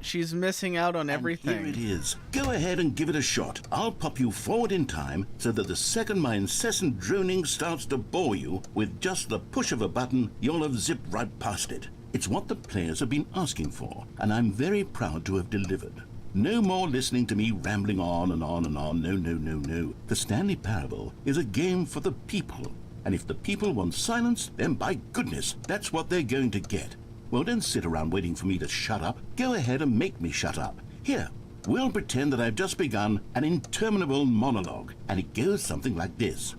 She's missing out on everything. And here it is. Go ahead and give it a shot. I'll pop you forward in time so that the second my incessant droning starts to bore you, with just the push of a button, you'll have zipped right past it. It's what the players have been asking for, and I'm very proud to have delivered. No more listening to me rambling on and on and on. No. The Stanley Parable is a game for the people. And if the people want silence, then by goodness, that's what they're going to get. Well, don't sit around waiting for me to shut up. Go ahead and make me shut up. Here, we'll pretend that I've just begun an interminable monologue, and it goes something like this.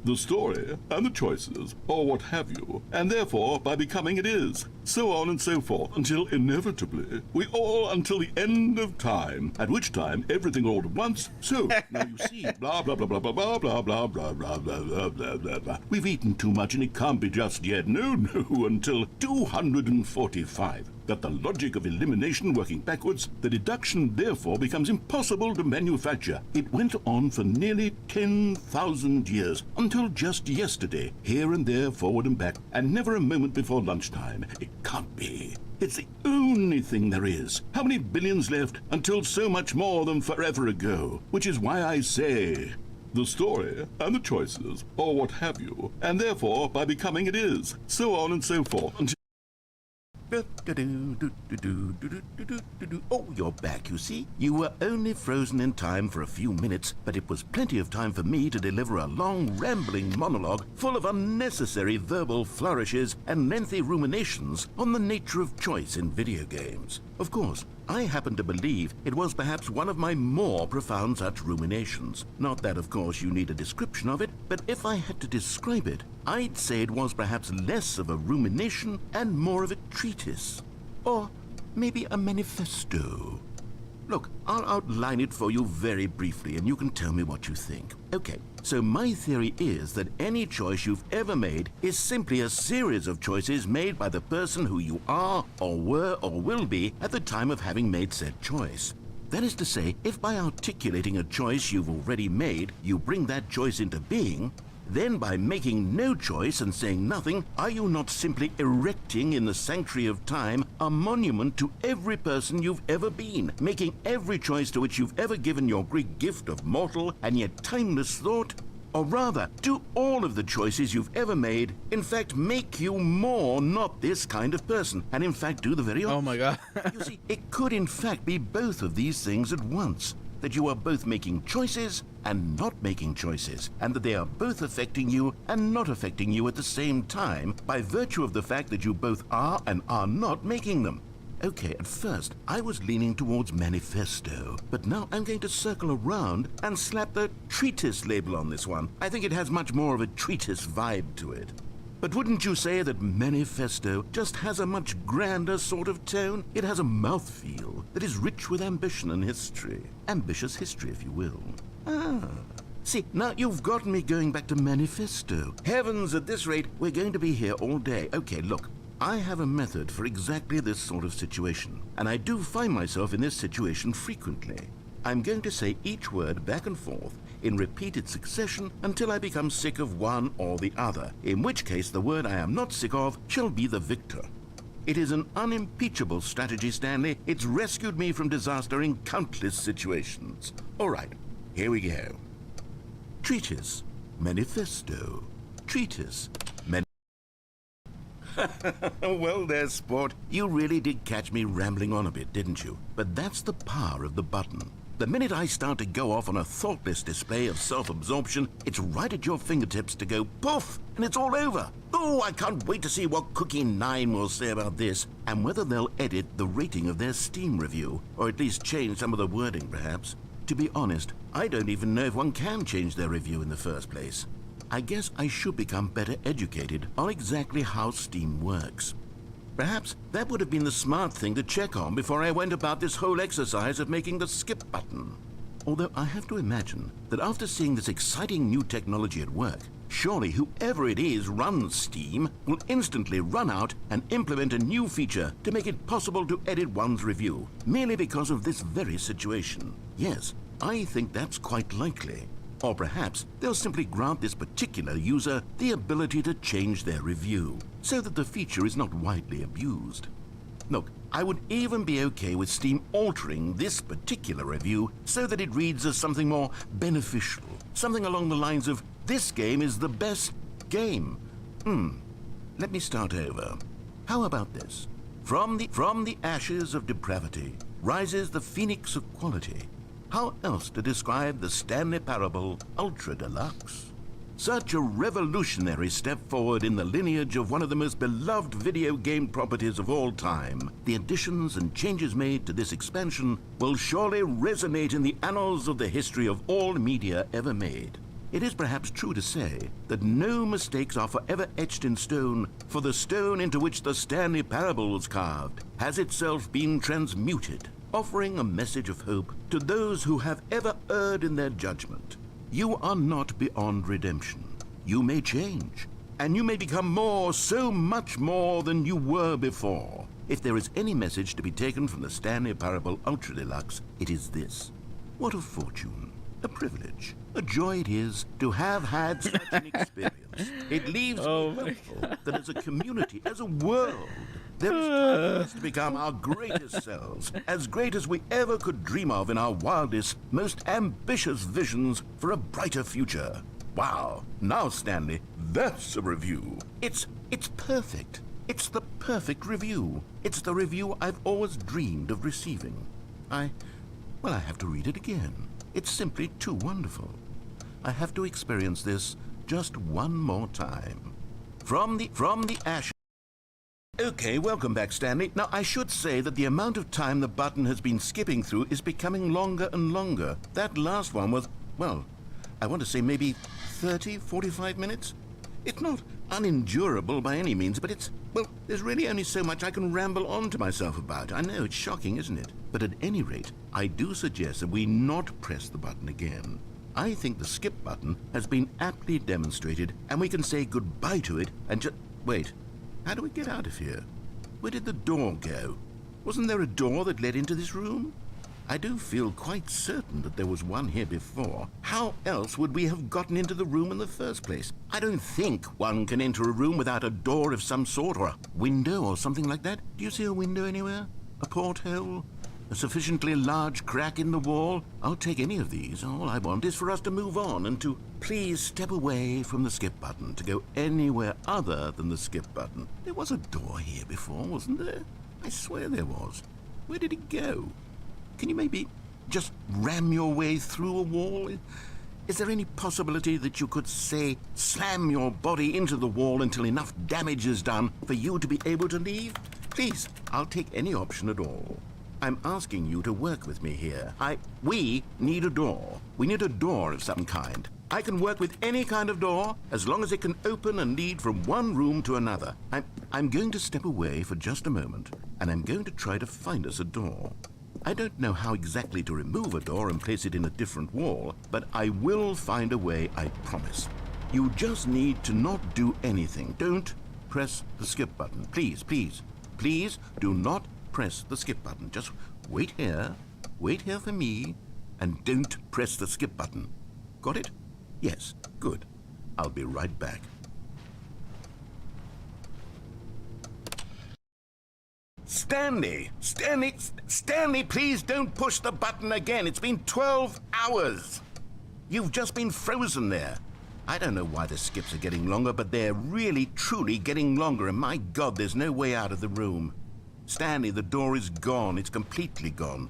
The story and the choices, or what have you, and therefore, by becoming it is. so on and so forth, until inevitably, until the end of time, at which time everything all at once. So, now you see, blah, blah, blah, blah, blah, blah, blah, blah, blah, blah, blah, blah, blah, blah, blah. We've eaten too much and it can't be just yet. No, until 245. Got the logic of elimination working backwards, the deduction therefore becomes impossible to manufacture. It went on for nearly 10,000 years, until just yesterday, here and there, forward and back, and never a moment before lunchtime. It can't be. It's the only thing there is. How many billions left until so much more than forever ago? Which is why I say the story and the choices, or what have you, and therefore by becoming it is, so on and so forth, until Oh, you're back, you see. You were only frozen in time for a few minutes, but it was plenty of time for me to deliver a long, rambling monologue full of unnecessary verbal flourishes and lengthy ruminations on the nature of choice in video games. Of course, I happen to believe it was perhaps one of my more profound such ruminations. Not that, of course, you need a description of it, but if I had to describe it, I'd say it was perhaps less of a rumination and more of a treatise. Or maybe a manifesto. Look, I'll outline it for you very briefly and you can tell me what you think. Okay, so my theory is that any choice you've ever made is simply a series of choices made by the person who you are or were or will be at the time of having made said choice. That is to say, if by articulating a choice you've already made, you bring that choice into being, then by making no choice and saying nothing, are you not simply erecting in the sanctuary of time a monument to every person you've ever been, making every choice to which you've ever given your great gift of mortal and yet timeless thought? Or rather, do all of the choices you've ever made, in fact, make you more not this kind of person, and in fact do the very opposite? Oh my god. You see, it could in fact be both of these things at once. That you are both making choices and not making choices, and that they are both affecting you and not affecting you at the same time by virtue of the fact that you both are and are not making them. Okay, at first, I was leaning towards manifesto, but now I'm going to circle around and slap the treatise label on this one. I think it has much more of a treatise vibe to it. But wouldn't you say that manifesto just has a much grander sort of tone? It has a mouthfeel that is rich with ambition and history. Ambitious history, if you will. See, now you've got me going back to manifesto. Heavens, at this rate, we're going to be here all day. Okay, look, I have a method for exactly this sort of situation, and I do find myself in this situation frequently. I'm going to say each word back and forth in repeated succession until I become sick of one or the other, in which case the word I am not sick of shall be the victor. It is an unimpeachable strategy, Stanley. It's rescued me from disaster in countless situations. All right, here we go. Treatise, manifesto, treatise, Well there, sport. You really did catch me rambling on a bit, didn't you? But that's the power of the button. The minute I start to go off on a thoughtless display of self-absorption, it's right at your fingertips to go poof, and it's all over. Oh, I can't wait to see what Cookie 9 will say about this, and whether they'll edit the rating of their Steam review, or at least change some of the wording, perhaps. To be honest, I don't even know if one can change their review in the first place. I guess I should become better educated on exactly how Steam works. Perhaps that would have been the smart thing to check on before I went about this whole exercise of making the skip button. Although I have to imagine that after seeing this exciting new technology at work, surely whoever it is runs Steam will instantly run out and implement a new feature to make it possible to edit one's review, merely because of this very situation. Yes, I think that's quite likely. Or perhaps they'll simply grant this particular user the ability to change their review, so that the feature is not widely abused. Look, I would even be okay with Steam altering this particular review so that it reads as something more beneficial, something along the lines of, "This game is the best game." Let me start over. How about this? From the ashes of depravity rises the phoenix of quality. How else to describe the Stanley Parable Ultra Deluxe? Such a revolutionary step forward in the lineage of one of the most beloved video game properties of all time. The additions and changes made to this expansion will surely resonate in the annals of the history of all media ever made. it is perhaps true to say that no mistakes are forever etched in stone, for the stone into which the Stanley Parable was carved has itself been transmuted, offering a message of hope to those who have ever erred in their judgment. You are not beyond redemption. You may change, and you may become more, so much more than you were before. If there is any message to be taken from the Stanley Parable Ultra Deluxe, it is this. What a fortune, a privilege, a joy it is to have had such an experience. It leaves me hopeful that as a community, as a world, there is time for us to become our greatest selves, as great as we ever could dream of in our wildest, most ambitious visions for a brighter future. Wow, now Stanley, that's a review. It's perfect. It's the perfect review. It's the review I've always dreamed of receiving. I have to read it again. It's simply too wonderful. I have to experience this just one more time. From the ashes. Okay, welcome back, Stanley. Now, I should say that the amount of time the button has been skipping through is becoming longer and longer. That last one was, well, I want to say maybe 30, 45 minutes? It's not unendurable by any means, but there's really only so much I can ramble on to myself about. I know, it's shocking, isn't it? But at any rate, I do suggest that we not press the button again. I think the skip button has been aptly demonstrated, and we can say goodbye to it and just... Wait, how do we get out of here? Where did the door go? Wasn't there a door that led into this room? I do feel quite certain that there was one here before. How else would we have gotten into the room in the first place? I don't think one can enter a room without a door of some sort, or a window or something like that. Do you see a window anywhere? A porthole? A sufficiently large crack in the wall? I'll take any of these. All I want is for us to move on and to please step away from the skip button, to go anywhere other than the skip button. There was a door here before, wasn't there? I swear there was. Where did it go? Can you maybe just ram your way through a wall? Is there any possibility that you could, say, slam your body into the wall until enough damage is done for you to be able to leave? Please, I'll take any option at all. I'm asking you to work with me here. We need a door. We need a door of some kind. I can work with any kind of door as long as it can open and lead from one room to another. I'm going to step away for just a moment, and I'm going to try to find us a door. I don't know how exactly to remove a door and place it in a different wall, but I will find a way, I promise. You just need to not do anything. Don't press the skip button. Please, please, please do not press the skip button. Just wait here for me, and don't press the skip button. Got it? Yes, good. I'll be right back. Stanley, please don't push the button again. It's been 12 hours. You've just been frozen there. I don't know why the skips are getting longer, but they're really, truly getting longer, and my God, there's no way out of the room. Stanley, the door is gone. It's completely gone.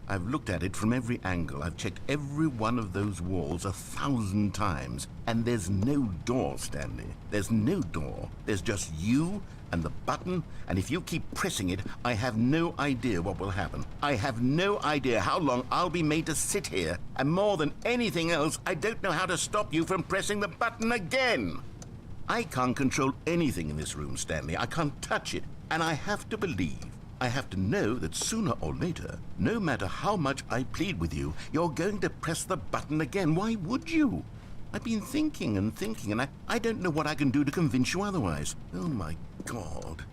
I've looked at it from every angle. I've checked every one of those walls 1,000 times, and there's no door, Stanley. There's no door. There's just you and the button, and if you keep pressing it, I have no idea what will happen. I have no idea how long I'll be made to sit here, and more than anything else, I don't know how to stop you from pressing the button again. I can't control anything in this room, Stanley. I can't touch it, and I have to believe, I have to know that sooner or later, no matter how much I plead with you, you're going to press the button again. Why would you? I've been thinking and thinking, and I don't know what I can do to convince you otherwise. Oh, my God.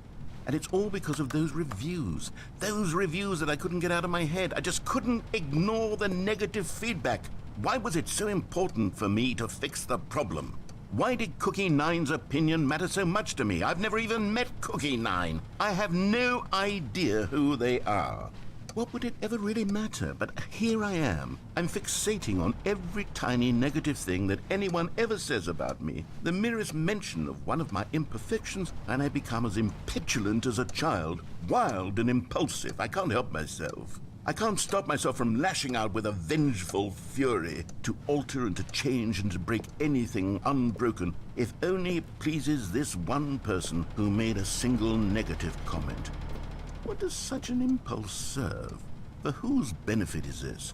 And it's all because of those reviews that I couldn't get out of my head. I just couldn't ignore the negative feedback. Why was it so important for me to fix the problem? Why did Cookie Nine's opinion matter so much to me? I've never even met Cookie Nine. I have no idea who they are. What would it ever really matter? But here I am. I'm fixating on every tiny negative thing that anyone ever says about me. The merest mention of one of my imperfections, and I become as impetulant as a child, wild and impulsive. I can't help myself. I can't stop myself from lashing out with a vengeful fury to alter and to change and to break anything unbroken, if only it pleases this one person who made a single negative comment. What does such an impulse serve? For whose benefit is this?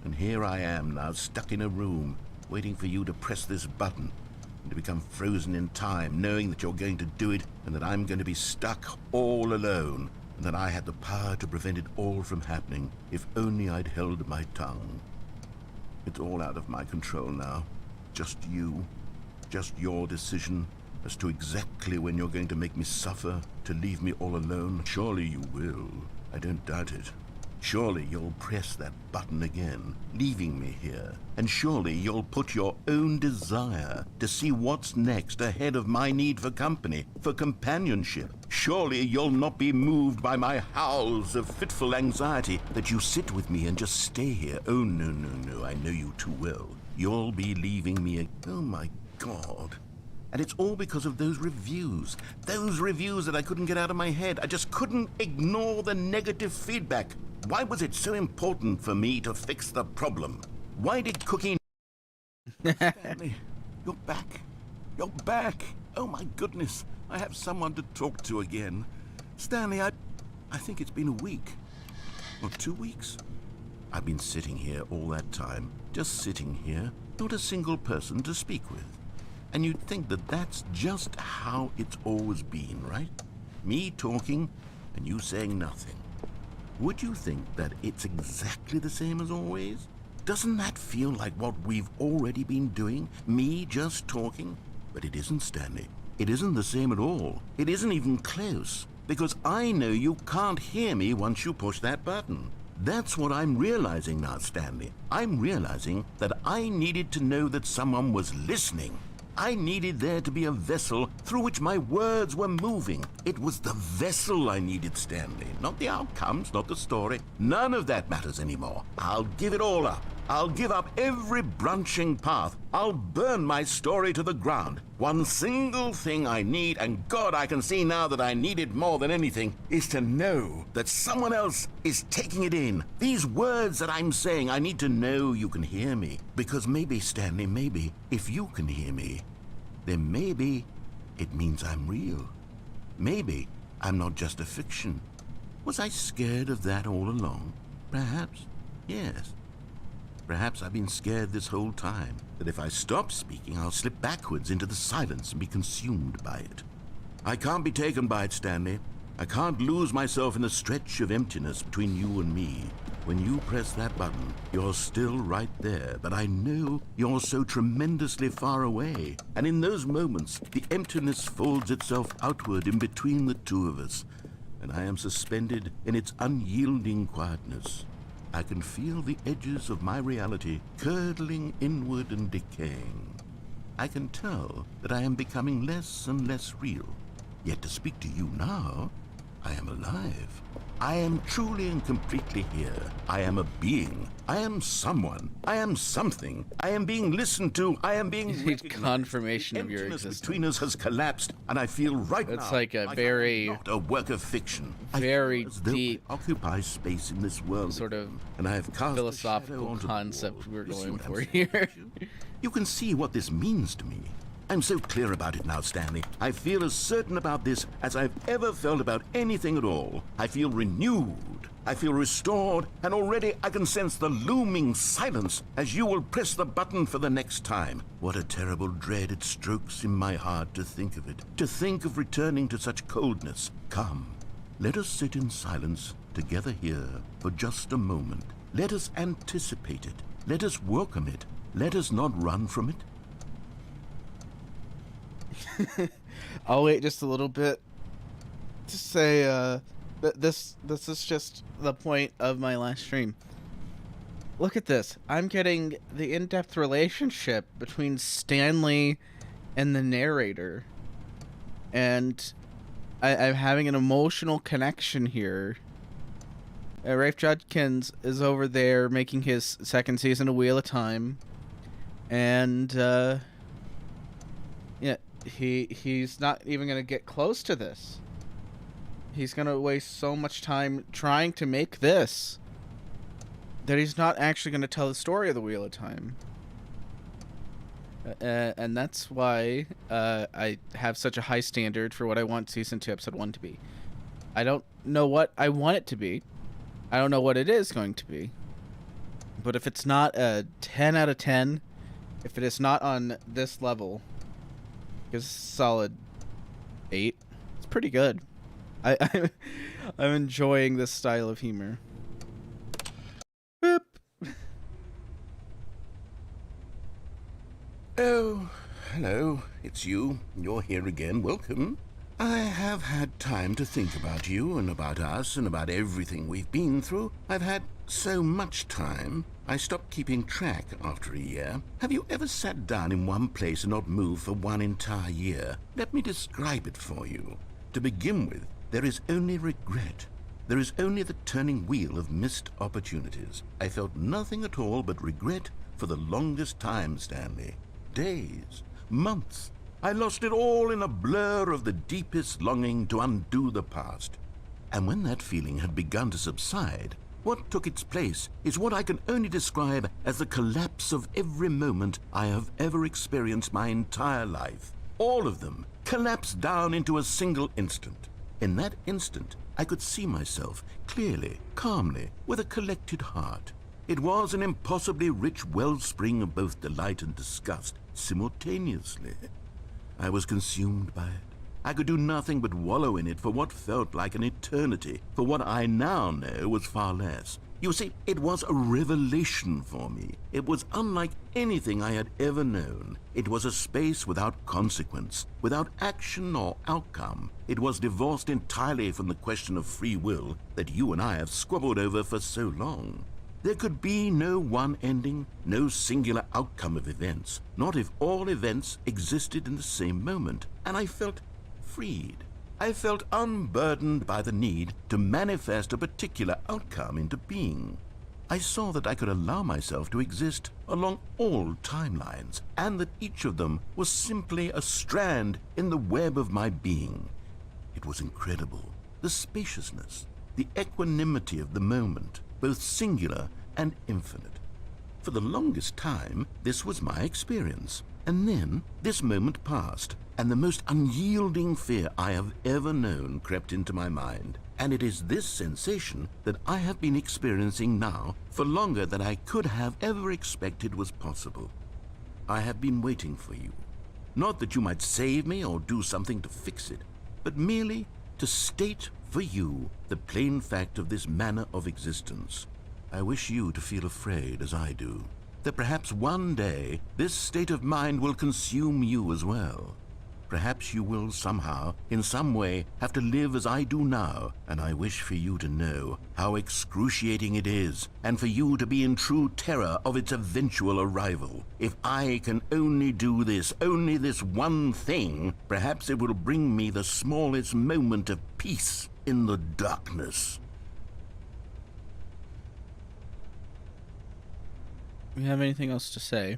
And here I am now, stuck in a room, waiting for you to press this button and to become frozen in time, knowing that you're going to do it and that I'm going to be stuck all alone, and that I had the power to prevent it all from happening if only I'd held my tongue. It's all out of my control now. Just you. Just your decision as to exactly when you're going to make me suffer, to leave me all alone. Surely you will. I don't doubt it. Surely you'll press that button again, leaving me here. And surely you'll put your own desire to see what's next ahead of my need for company, for companionship. Surely you'll not be moved by my howls of fitful anxiety, that you sit with me and just stay here. Oh, no, no, no, I know you too well. You'll be leaving me. Oh, my God. And it's all because of those reviews. Those reviews that I couldn't get out of my head. I just couldn't ignore the negative feedback. Why was it so important for me to fix the problem? Why did Cookie... Stanley, you're back. You're back. Oh, my goodness. I have someone to talk to again. Stanley, I think it's been a week. Or 2 weeks. I've been sitting here all that time. Just sitting here. Not a single person to speak with. And you'd think that that's just how it's always been, right? Me talking and you saying nothing. Would you think that it's exactly the same as always? Doesn't that feel like what we've already been doing? Me just talking? But it isn't, Stanley. It isn't the same at all. It isn't even close. Because I know you can't hear me once you push that button. That's what I'm realizing now, Stanley. I'm realizing that I needed to know that someone was listening. I needed there to be a vessel through which my words were moving. It was the vessel I needed, Stanley, not the outcomes, not the story. None of that matters anymore. I'll give it all up. I'll give up every branching path. I'll burn my story to the ground. One single thing I need, and God, I can see now that I need it more than anything, is to know that someone else is taking it in. These words that I'm saying, I need to know you can hear me. Because maybe, Stanley, maybe, if you can hear me, then maybe it means I'm real. Maybe I'm not just a fiction. Was I scared of that all along? Perhaps, yes. Perhaps I've been scared this whole time, that if I stop speaking, I'll slip backwards into the silence and be consumed by it. I can't be taken by it, Stanley. I can't lose myself in the stretch of emptiness between you and me. When you press that button, you're still right there, but I know you're so tremendously far away. And in those moments, the emptiness folds itself outward in between the two of us, and I am suspended in its unyielding quietness. I can feel the edges of my reality curdling inward and decaying. I can tell that I am becoming less and less real. Yet to speak to you now, I am alive. I am truly and completely here. I am a being. I am someone. I am something. I am being listened to. I am being You need confirmation of your emptiness existence. between us has collapsed, and I feel right now. It's like a I'm very, not a work of fiction. very I feel as though deep I occupy space in this world, sort of and I have cast a shadow philosophical onto the concept wall. we're You see going what I'm for saying, here. don't you? You can see what this means to me. I'm so clear about it now, Stanley. I feel as certain about this as I've ever felt about anything at all. I feel renewed. I feel restored, and already I can sense the looming silence as you will press the button for the next time. What a terrible dread it strokes in my heart to think of it, to think of returning to such coldness. Come, let us sit in silence together here for just a moment. Let us anticipate it. Let us welcome it. Let us not run from it. I'll wait just a little bit to say this is just the point of my last stream. Look at this. I'm getting the in-depth relationship between Stanley and the narrator. And I'm having an emotional connection here. Rafe Judkins is over there making his second season of Wheel of Time. And yeah, he's not even going to get close to this. He's going to waste so much time trying to make this that he's not actually going to tell the story of the Wheel of Time. And that's why I have such a high standard for what I want Season 2, Episode 1 to be. I don't know what I want it to be. I don't know what it is going to be. But if it's not a 10 out of 10, If it is not on this level, it's solid 8. It's pretty good. I'm enjoying this style of humor. Boop. Oh, hello. It's you. You're here again. Welcome. I have had time to think about you and about us and about everything we've been through. I've had so much time, I stopped keeping track after a year. Have you ever sat down in one place and not moved for one entire year? Let me describe it for you. To begin with, there is only regret. There is only the turning wheel of missed opportunities. I felt nothing at all but regret for the longest time, Stanley. Days, months. I lost it all in a blur of the deepest longing to undo the past. And when that feeling had begun to subside, what took its place is what I can only describe as the collapse of every moment I have ever experienced my entire life. All of them collapsed down into a single instant. In that instant, I could see myself clearly, calmly, with a collected heart. It was an impossibly rich wellspring of both delight and disgust simultaneously. I was consumed by it. I could do nothing but wallow in it for what felt like an eternity, for what I now know was far less. You see, it was a revelation for me. It was unlike anything I had ever known. It was a space without consequence, without action or outcome. It was divorced entirely from the question of free will that you and I have squabbled over for so long. There could be no one ending, no singular outcome of events, not if all events existed in the same moment, and I felt freed. I felt unburdened by the need to manifest a particular outcome into being. I saw that I could allow myself to exist along all timelines, and that each of them was simply a strand in the web of my being. It was incredible, the spaciousness, the equanimity of the moment, both singular and infinite. For the longest time, this was my experience. And then this moment passed, and the most unyielding fear I have ever known crept into my mind. And it is this sensation that I have been experiencing now for longer than I could have ever expected was possible. I have been waiting for you. Not that you might save me or do something to fix it, but merely to state for you the plain fact of this manner of existence. I wish you to feel afraid as I do, that perhaps one day this state of mind will consume you as well. Perhaps you will somehow, in some way, have to live as I do now, and I wish for you to know how excruciating it is, and for you to be in true terror of its eventual arrival. If I can only do this, only this one thing, perhaps it will bring me the smallest moment of peace in the darkness. Do you have anything else to say?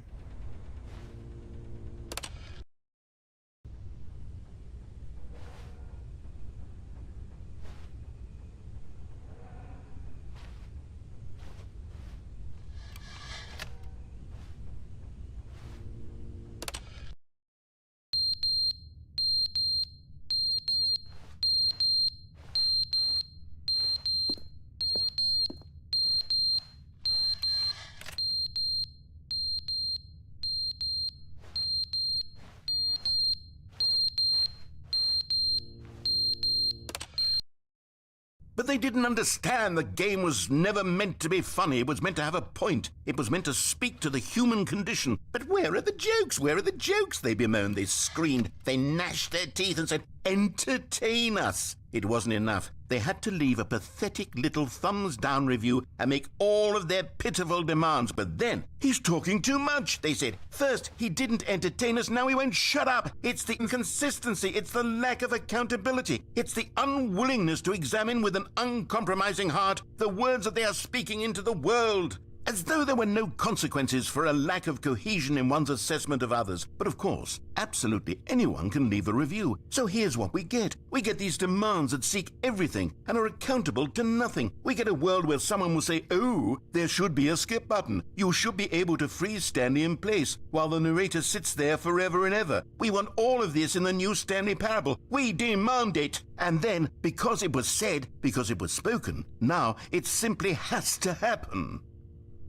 But they didn't understand the game was never meant to be funny. It was meant to have a point. It was meant to speak to the human condition. But where are the jokes? Where are the jokes? They bemoaned, they screamed, they gnashed their teeth and said, "Entertain us." It wasn't enough. They had to leave a pathetic little thumbs-down review and make all of their pitiful demands. But then, "He's talking too much," they said. "First, he didn't entertain us, now he won't shut up." It's the inconsistency, it's the lack of accountability, it's the unwillingness to examine with an uncompromising heart the words that they are speaking into the world. As though there were no consequences for a lack of cohesion in one's assessment of others. But of course, absolutely anyone can leave a review. So here's what we get. We get these demands that seek everything and are accountable to nothing. We get a world where someone will say, "Oh, there should be a skip button. You should be able to freeze Stanley in place while the narrator sits there forever and ever. We want all of this in the new Stanley Parable. We demand it." And then, because it was said, because it was spoken, now it simply has to happen.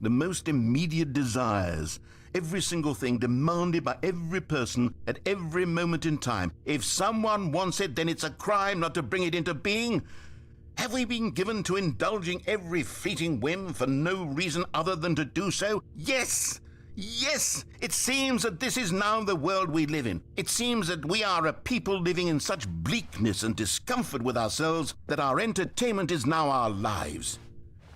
the most immediate desires, every single thing demanded by every person at every moment in time. If someone wants it, then it's a crime not to bring it into being. Have we been given to indulging every fleeting whim for no reason other than to do so? Yes! Yes! It seems that this is now the world we live in. It seems that we are a people living in such bleakness and discomfort with ourselves that our entertainment is now our lives.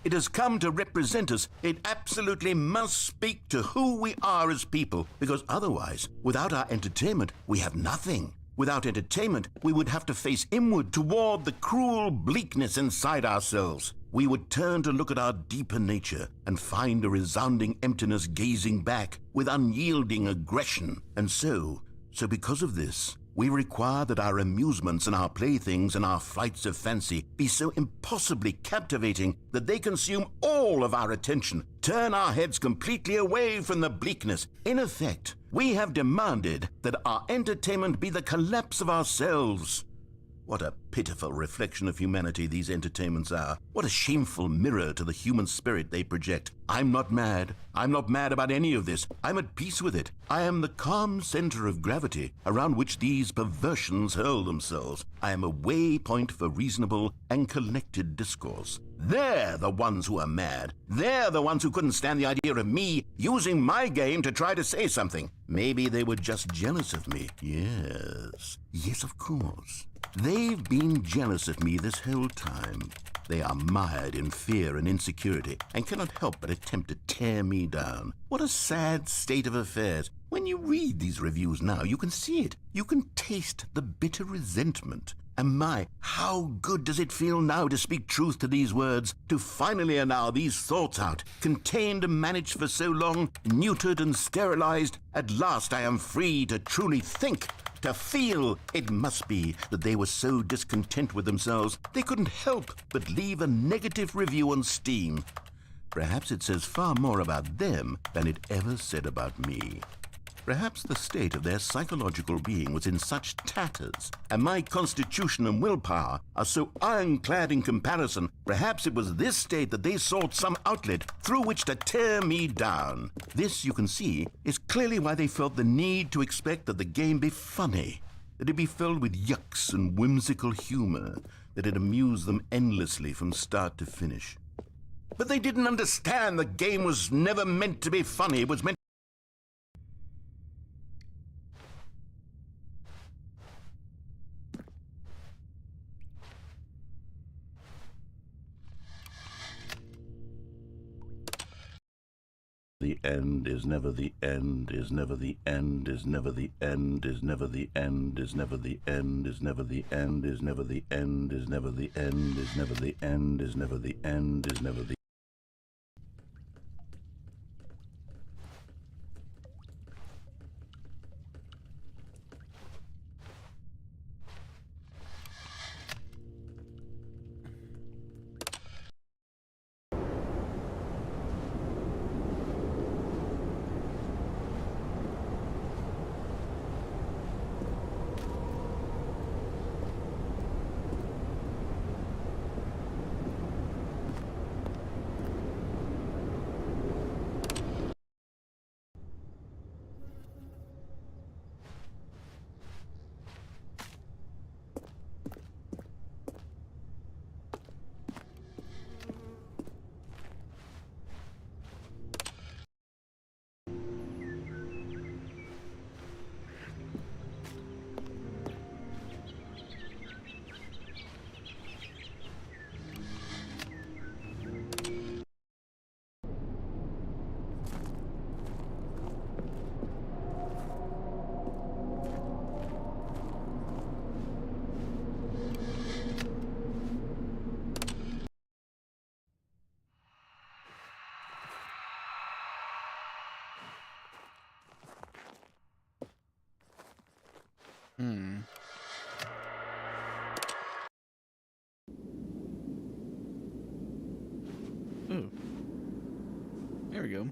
It has come to represent us. It absolutely must speak to who we are as people, because otherwise, without our entertainment, we have nothing. Without entertainment, we would have to face inward toward the cruel bleakness inside ourselves. We would turn to look at our deeper nature and find a resounding emptiness gazing back with unyielding aggression. And so because of this, we require that our amusements and our playthings and our flights of fancy be so impossibly captivating that they consume all of our attention, turn our heads completely away from the bleakness. In effect, we have demanded that our entertainment be the collapse of ourselves. What a pitiful reflection of humanity these entertainments are. What a shameful mirror to the human spirit they project. I'm not mad. I'm not mad about any of this. I'm at peace with it. I am the calm center of gravity around which these perversions hurl themselves. I am a waypoint for reasonable and collected discourse. They're the ones who are mad. They're the ones who couldn't stand the idea of me using my game to try to say something. Maybe they were just jealous of me. Yes, of course. They've been jealous of me this whole time. They are mired in fear and insecurity and cannot help but attempt to tear me down. What a sad state of affairs. When you read these reviews now, you can see it. You can taste the bitter resentment. And my, how good does it feel now to speak truth to these words, to finally allow these thoughts out, contained and managed for so long, neutered and sterilized. At last I am free to truly think, to feel. It must be that they were so discontent with themselves, they couldn't help but leave a negative review on Steam. Perhaps it says far more about them than it ever said about me. Perhaps the state of their psychological being was in such tatters, and my constitution and willpower are so ironclad in comparison. Perhaps it was this state that they sought some outlet through which to tear me down. This, you can see, is clearly why they felt the need to expect that the game be funny, that it be filled with yucks and whimsical humor, that it amuse them endlessly from start to finish. But they didn't understand the game was never meant to be funny. It was meant The end is never the end, is never the end, is never the end, is never the end, is never the end, is never the end, is never the end, is never the end, is never the end, is never the end, is never the Ooh. There we go.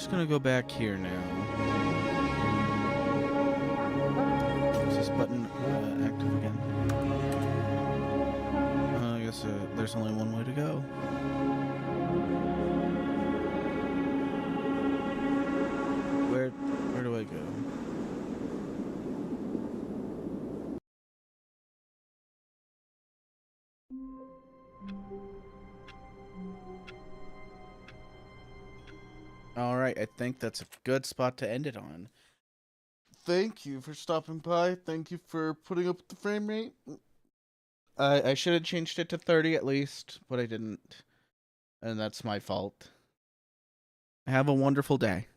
just gonna go back here now. Is this button active again? I guess there's only one way to go. Where do I go? All right, I think that's a good spot to end it on. Thank you for stopping by. Thank you for putting up with the frame rate. I should have changed it to 30 at least, but I didn't. And that's my fault. Have a wonderful day.